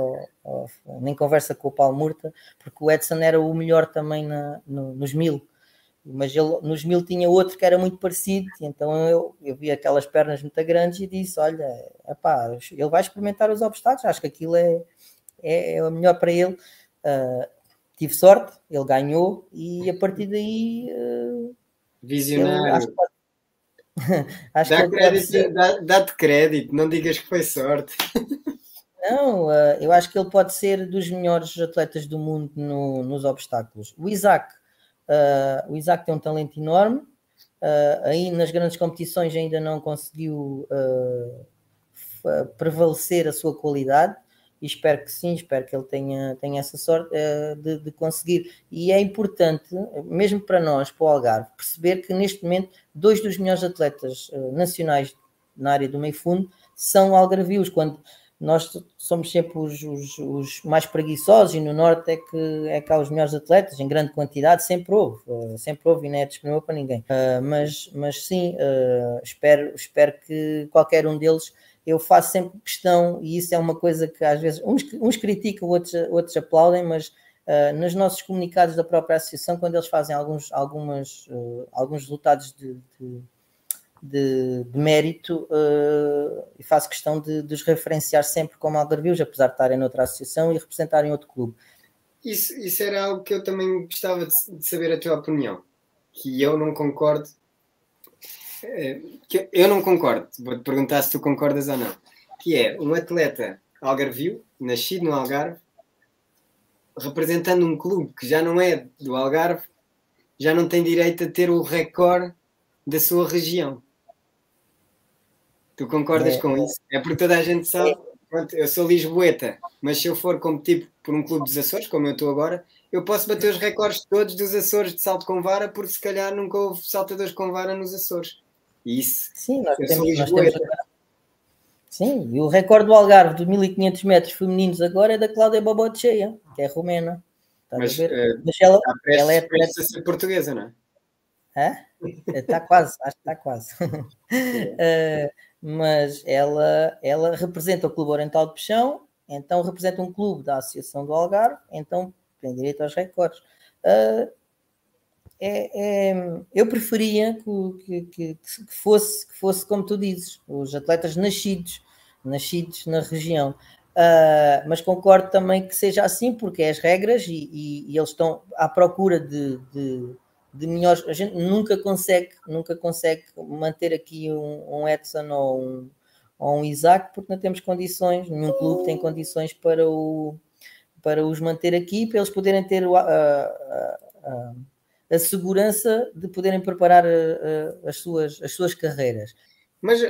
nem conversa com o Paulo Murta, porque o Edson era o melhor também nos 1000. Mas ele nos 1000 tinha outro que era muito parecido, então eu vi aquelas pernas muito grandes e disse, olha, epá, ele vai experimentar os obstáculos, acho que aquilo é o melhor para ele. Tive sorte, ele ganhou e a partir daí visionário. Acho que ele pode ser... Dá-te crédito, não digas que foi sorte. Não, eu acho que ele pode ser dos melhores atletas do mundo nos obstáculos. O Isaac tem um talento enorme, aí nas grandes competições ainda não conseguiu prevalecer a sua qualidade, e espero que sim, espero que ele tenha essa sorte de conseguir. E é importante, mesmo para nós, para o Algarve, perceber que neste momento 2 dos melhores atletas nacionais na área do meio fundo são algarvios, quando nós somos sempre os mais preguiçosos, e no Norte é que há os melhores atletas, em grande quantidade, sempre houve e não é disponível para ninguém. Mas sim, espero que qualquer um deles, eu faço sempre questão, e isso é uma coisa que às vezes uns criticam, outros aplaudem, mas nos nossos comunicados da própria associação, quando eles fazem alguns resultados de mérito, e faço questão de os referenciar sempre como algarvios, apesar de estarem noutra associação e representarem outro clube. Isso era algo que eu também gostava de saber a tua opinião, que eu não concordo. Eu não concordo, vou-te perguntar se tu concordas ou não, que é um atleta algarvio, nascido no Algarve, representando um clube que já não é do Algarve, já não tem direito a ter o recorde da sua região. Tu concordas com isso? É porque toda a gente sabe, pronto, eu sou lisboeta, mas se eu for competir por um clube dos Açores, como eu estou agora, eu posso bater os recordes todos dos Açores de salto com vara, porque se calhar nunca houve saltadores com vara nos Açores. E isso, sim, sim, e o recorde do Algarve de 1500 metros femininos agora é da Cláudia Babocheia, que é romena. Mas ela é atleta, a ser portuguesa, não é? Está quase, acho que está quase. Mas ela representa o Clube Oriental de Peixão, então representa um clube da Associação do Algarve, então tem direito aos recordes. Eu preferia que fosse como tu dizes, os atletas nascidos na região. Mas concordo também que seja assim, porque é as regras, e eles estão à procura de melhores. A gente nunca consegue manter aqui um Edson ou um Isaac, porque não temos condições, nenhum clube tem condições para os manter aqui, para eles poderem ter a segurança de poderem preparar as suas carreiras. Mas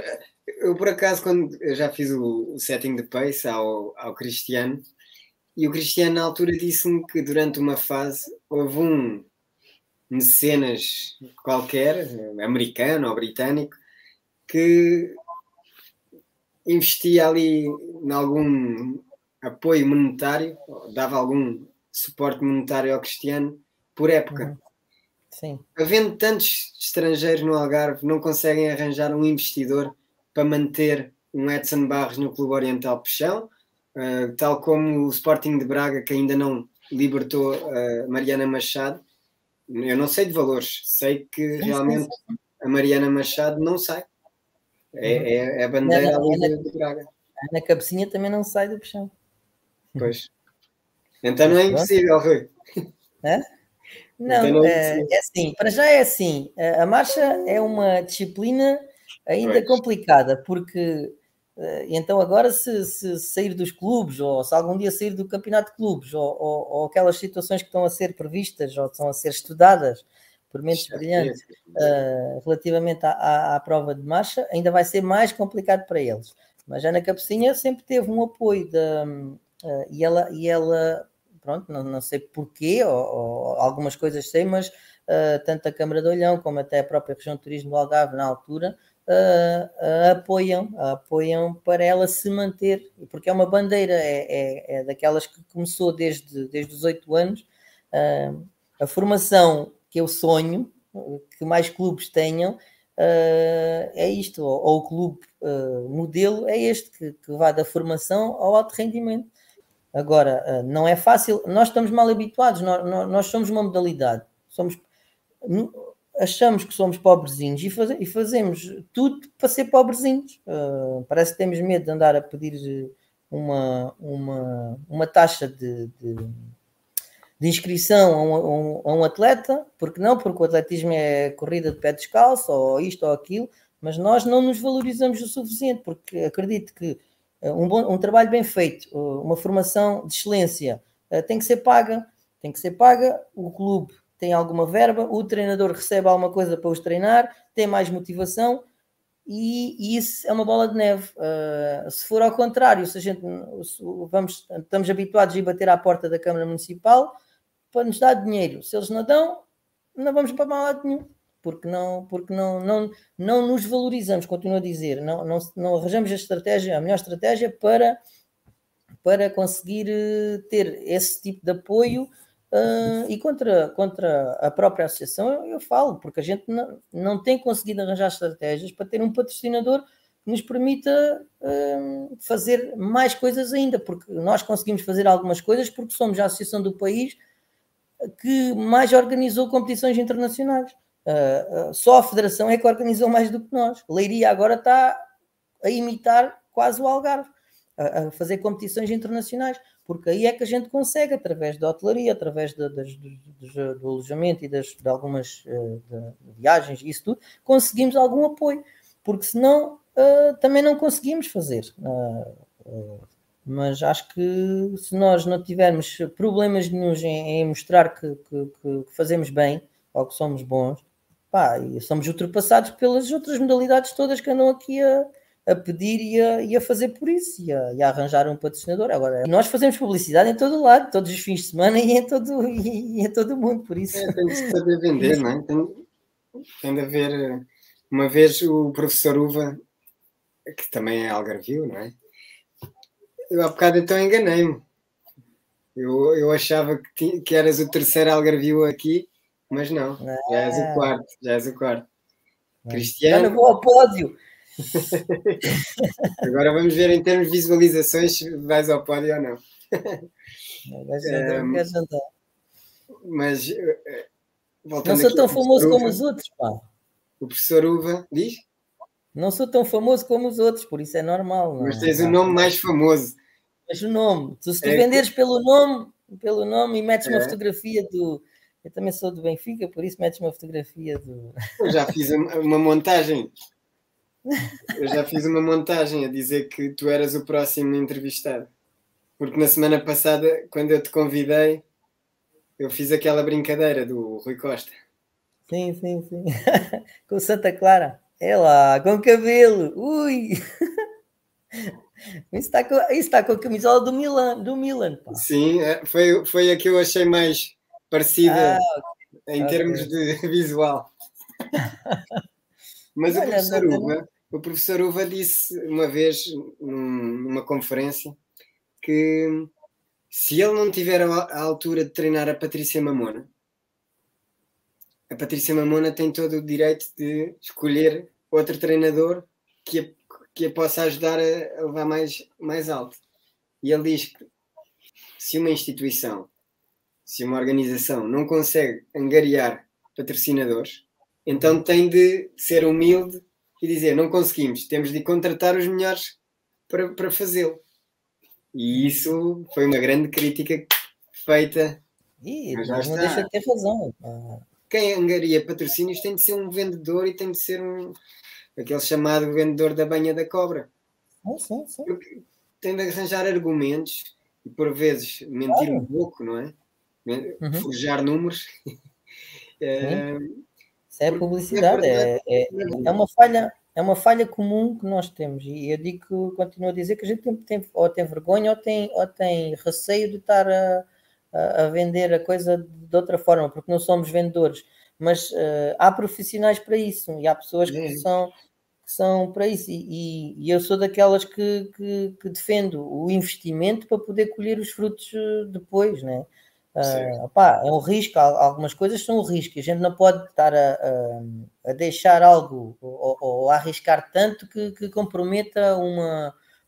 eu, por acaso, quando eu já fiz o setting de pace ao Cristiano, e o Cristiano na altura disse-me que durante uma fase houve um mecenas qualquer, americano ou britânico, que investia ali em algum apoio monetário, dava algum suporte monetário ao Cristiano por época. Sim. Havendo tantos estrangeiros no Algarve, não conseguem arranjar um investidor para manter um Edson Barros no Clube Oriental Peixão, tal como o Sporting de Braga, que ainda não libertou Mariana Machado. Eu não sei de valores, sei que realmente a Mariana Machado não sai. É a bandeira ali de Braga. A Ana Cabecinha também não sai do Peixão. Pois. Então não é impossível, Rui. Não, é assim, para já é assim. A marcha é uma disciplina ainda complicada, porque então agora se sair dos clubes, ou se algum dia sair do campeonato de clubes, ou aquelas situações que estão a ser previstas ou estão a ser estudadas por mentes brilhantes relativamente à prova de marcha, ainda vai ser mais complicado para eles. Mas a Ana Cabecinha sempre teve um apoio e ela pronto, não sei porquê, ou algumas coisas sei, mas tanto a Câmara de Olhão como até a própria Região de Turismo do Algarve na altura apoiam para ela se manter, porque é uma bandeira, é daquelas que começou desde os 8 anos. A formação que eu sonho que mais clubes tenham é isto, ou o clube modelo é este, que vai da formação ao alto rendimento. Agora, não é fácil, nós estamos mal habituados, nós somos uma modalidade, achamos que somos pobrezinhos e fazemos tudo para ser pobrezinhos. Parece que temos medo de andar a pedir uma taxa de inscrição a um atleta, porque não, porque o atletismo é corrida de pé descalço, ou isto ou aquilo. mas nós não nos valorizamos o suficiente, porque acredito que um trabalho bem feito, uma formação de excelência, tem que ser paga, o clube tem alguma verba, o treinador recebe alguma coisa para os treinar, tem mais motivação, e isso é uma bola de neve. Se for ao contrário, se a gente estamos habituados a ir bater à porta da Câmara Municipal para nos dar dinheiro, se eles não dão, não vamos para lado nenhum, porque não nos valorizamos, continuo a dizer, não arranjamos a melhor estratégia para conseguir ter esse tipo de apoio. E contra a própria associação eu falo, porque a gente não tem conseguido arranjar estratégias para ter um patrocinador que nos permita fazer mais coisas ainda, porque nós conseguimos fazer algumas coisas porque somos a associação do país que mais organizou competições internacionais. Só a federação é que organizou mais do que nós. Leiria agora está a imitar quase o Algarve, a fazer competições internacionais, porque aí é que a gente consegue, através da hotelaria, através do alojamento e de algumas viagens e isso tudo, conseguimos algum apoio, porque senão também não conseguimos fazer. Mas acho que se nós não tivermos problemas nenhuns em mostrar que fazemos bem ou que somos bons, e somos ultrapassados pelas outras modalidades todas que andam aqui a pedir e a fazer por isso e a arranjar um patrocinador. Agora, nós fazemos publicidade em todo lado, todos os fins de semana e em todo o mundo, por isso. Tem de se saber vender, não é? Tem de haver. Uma vez o professor Uva, que também é algarvio, não é? Eu há bocado então enganei-me. Eu achava que eras o terceiro algarvio aqui, mas não. Já és o quarto. Cristiano. Já não vou ao pódio. Agora vamos ver em termos de visualizações se vais ao pódio ou não. Mas não sou tão famoso como os outros, pá. O professor Uva diz? Não sou tão famoso como os outros, por isso é normal. Mas tens o nome mais famoso. Mas o nome. Se tu venderes pelo nome e metes uma fotografia do... Eu também sou do Benfica, por isso metes uma fotografia do... Eu já fiz uma montagem. A dizer que tu eras o próximo entrevistado. Porque na semana passada, quando eu te convidei, eu fiz aquela brincadeira do Rui Costa. Sim. Com Santa Clara. É lá, com cabelo. Ui! Isso está com a camisola do Milan, pá. Sim, foi a que eu achei mais parecida em termos de visual. Mas o professor Uva disse uma vez numa conferência que se ele não tiver a altura de treinar a Patrícia Mamona tem todo o direito de escolher outro treinador que a possa ajudar a levar mais alto. E ele diz que se uma instituição, se uma organização não consegue angariar patrocinadores, então tem de ser humilde e dizer, não conseguimos, temos de contratar os melhores para fazê-lo. E isso foi uma grande crítica feita. Mas não deixa de ter razão. Quem angaria patrocínios tem de ser um vendedor e tem de ser aquele chamado vendedor da banha da cobra. Sim. Porque tem de arranjar argumentos e por vezes mentir um pouco, não é? Forjar números. Isso é publicidade, é uma falha comum que nós temos, e eu continuo a dizer que a gente ou tem vergonha ou tem receio de estar a vender a coisa de outra forma, porque não somos vendedores, mas há profissionais para isso, e há pessoas que são para isso, e eu sou daquelas que defendo o investimento para poder colher os frutos depois, né? É um risco, algumas coisas são um risco, a gente não pode estar a deixar algo ou a arriscar tanto que comprometa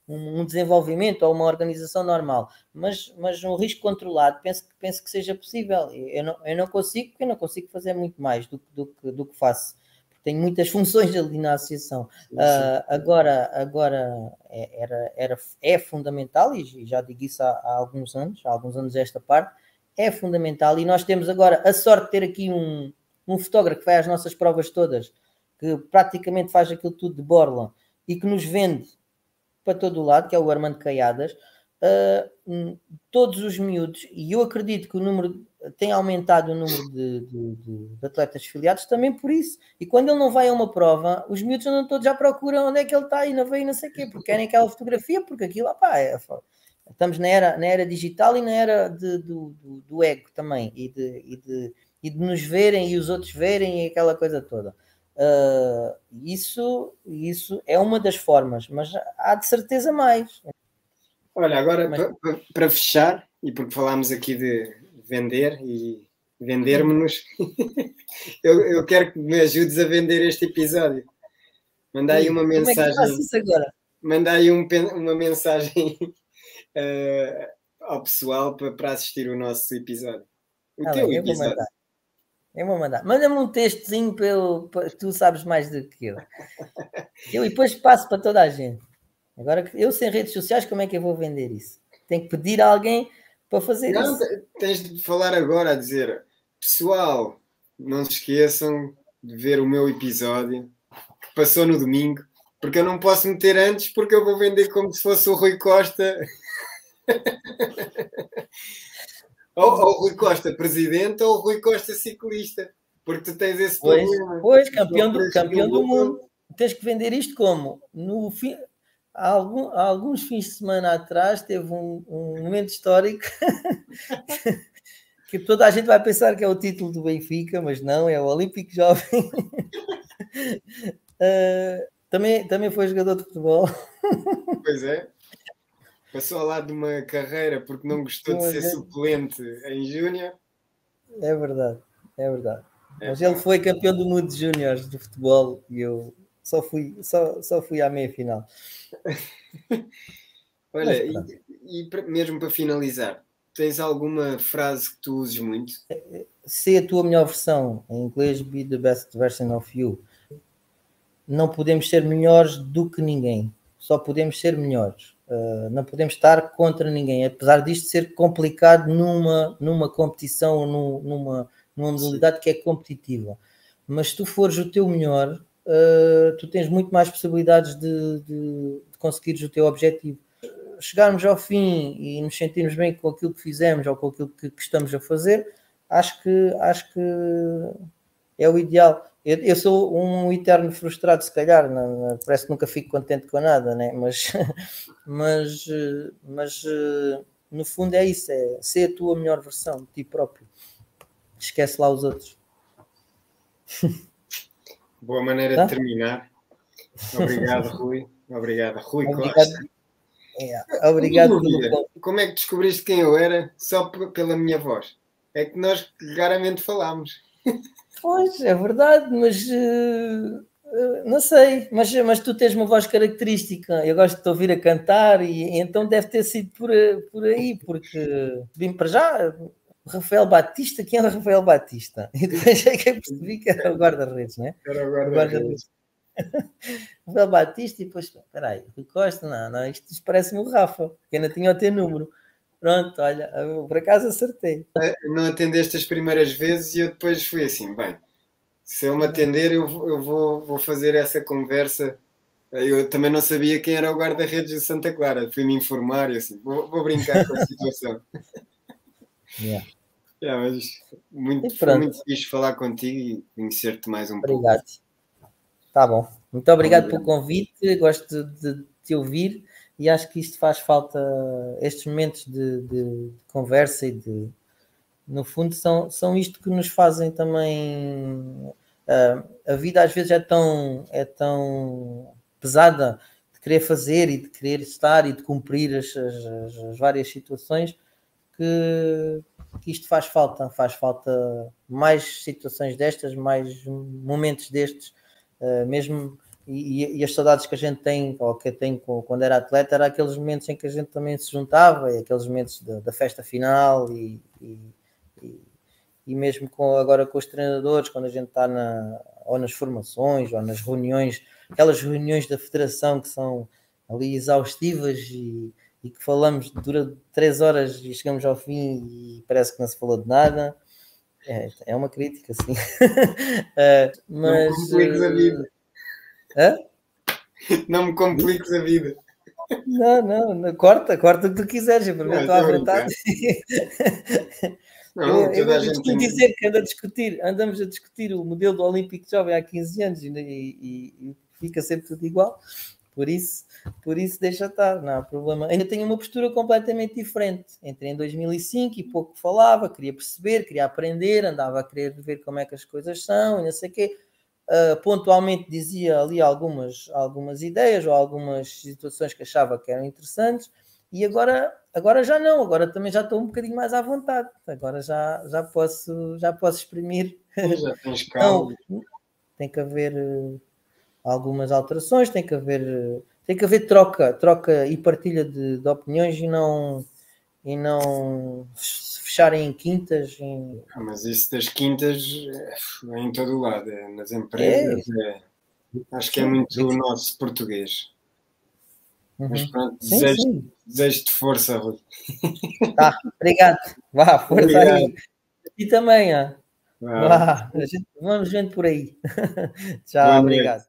um desenvolvimento ou uma organização normal, mas um risco controlado penso que seja possível. Eu não consigo, porque eu não consigo fazer muito mais do que faço, porque tenho muitas funções ali na associação. Agora é fundamental, e já digo isso há alguns anos esta parte, é fundamental, e nós temos agora a sorte de ter aqui um fotógrafo que vai às nossas provas todas que praticamente faz aquilo tudo de borla e que nos vende para todo o lado, que é o Armando Caiadas, todos os miúdos, e eu acredito que o número tem aumentado, o número de atletas filiados também por isso. E quando ele não vai a uma prova, os miúdos andam todos à procura onde é que ele está e não vem não sei o quê, porque querem aquela fotografia, porque aquilo, estamos na era digital e na era do ego também, e de nos verem e os outros verem e aquela coisa toda. Isso é uma das formas, mas há de certeza mais. Olha, agora para fechar, e porque falámos aqui de vender e vendermos-nos, eu quero que me ajudes a vender este episódio. Manda aí uma mensagem. Como é que faço isso agora? Manda aí uma mensagem ao pessoal para assistir o nosso episódio. Teu episódio. Eu vou mandar. Manda-me um textozinho para tu sabes mais do que eu. Eu depois passo para toda a gente. Agora, eu sem redes sociais, como é que eu vou vender isso? Tenho que pedir a alguém para fazer isso. Não, tens de falar agora, a dizer, pessoal, não se esqueçam de ver o meu episódio que passou no domingo, porque eu não posso meter antes, porque eu vou vender como se fosse o Rui Costa. ou o Rui Costa presidente ou o Rui Costa ciclista, porque tu tens esse problema. Pois, campeão do mundo. Tens que vender isto como? No fim, há alguns fins de semana atrás teve um momento histórico que toda a gente vai pensar que é o título do Benfica, mas não, é o Olímpico Jovem. Também foi jogador de futebol. Pois é. Passou ao lado de uma carreira porque não gostou de ser suplente em júnior. É verdade. Mas ele foi campeão do mundo de júniores de futebol e eu só fui à meia-final. Olha, e mesmo para finalizar, tens alguma frase que tu uses muito? Se a tua melhor versão, em inglês, be the best version of you. Não podemos ser melhores do que ninguém. Só podemos ser melhores. Não podemos estar contra ninguém. Apesar disto ser complicado numa competição, numa modalidade que é competitiva. Mas se tu fores o teu melhor, tu tens muito mais possibilidades de conseguires o teu objetivo. Chegarmos ao fim e nos sentirmos bem com aquilo que fizemos ou com aquilo que estamos a fazer, acho que é o ideal. Eu sou um eterno frustrado, se calhar, parece que nunca fico contente com nada, né? mas no fundo é isso, é ser a tua melhor versão de ti próprio. Esquece lá os outros. Boa maneira de terminar. Obrigado, Rui. Obrigado, Rui Costa. Obrigado. Como é que descobriste quem eu era só pela minha voz? É que nós claramente falámos. Pois, é verdade, mas não sei, mas tu tens uma voz característica, eu gosto de te ouvir a cantar e então deve ter sido por aí, porque vim para já, Rafael Batista, quem é o Rafael Batista? E depois é que eu percebi que era o guarda-redes, não é? Era o guarda-redes. Rafael Batista e depois, espera aí, Rui Costa, não, isto parece-me o Rafa, que ainda tinha o teu número. Pronto, olha, por acaso acertei. Não atendeste as primeiras vezes e eu depois fui assim, bem, se ele me atender eu vou fazer essa conversa. Eu também não sabia quem era o guarda-redes de Santa Clara, fui-me informar e assim, vou brincar com a situação. Mas foi muito fixe falar contigo e conhecer-te mais um pouco. Obrigado. Tá bom. Muito obrigado pelo convite, gosto de te ouvir e acho que isto faz falta, estes momentos de conversa e no fundo são isto que nos fazem também, a vida às vezes é tão pesada de querer fazer e de querer estar e de cumprir as várias situações que isto faz falta mais situações destas, mais momentos destes, mesmo. E as saudades que a gente tem, ou que eu tenho quando era atleta, era aqueles momentos em que a gente também se juntava, e aqueles momentos da festa final e mesmo agora com os treinadores, quando a gente está ou nas formações, ou nas reuniões, aquelas reuniões da federação que são ali exaustivas e que falamos, dura 3 horas e chegamos ao fim e parece que não se falou de nada. É uma crítica, sim. Mas, não me compliques a vida. Hã? Não me compliques a vida. Não, corta o que tu quiseres, eu para mim estou à vontade. Não, Eu costumo dizer que andamos a discutir o modelo do Olímpico Jovem há 15 anos e fica sempre tudo igual. Por isso deixa estar, não há problema. Ainda tenho uma postura completamente diferente. Entrei em 2005 e pouco falava, queria perceber, queria aprender, andava a querer ver como é que as coisas são e não sei o quê. Pontualmente dizia ali algumas ideias ou algumas situações que achava que eram interessantes e agora já não, agora também já estou um bocadinho mais à vontade, agora já posso exprimir. Já tens calma. Não, tem que haver algumas alterações, tem que haver troca e partilha de opiniões e não fecharem em quintas. Mas isso das quintas é em todo o lado, nas empresas, acho que é muito o nosso português. Mas pronto, desejo-te força, Rui. Tá, obrigado. Vá, força obrigado. Aí. E também, vá, vamos vendo por aí. Tchau, obrigado.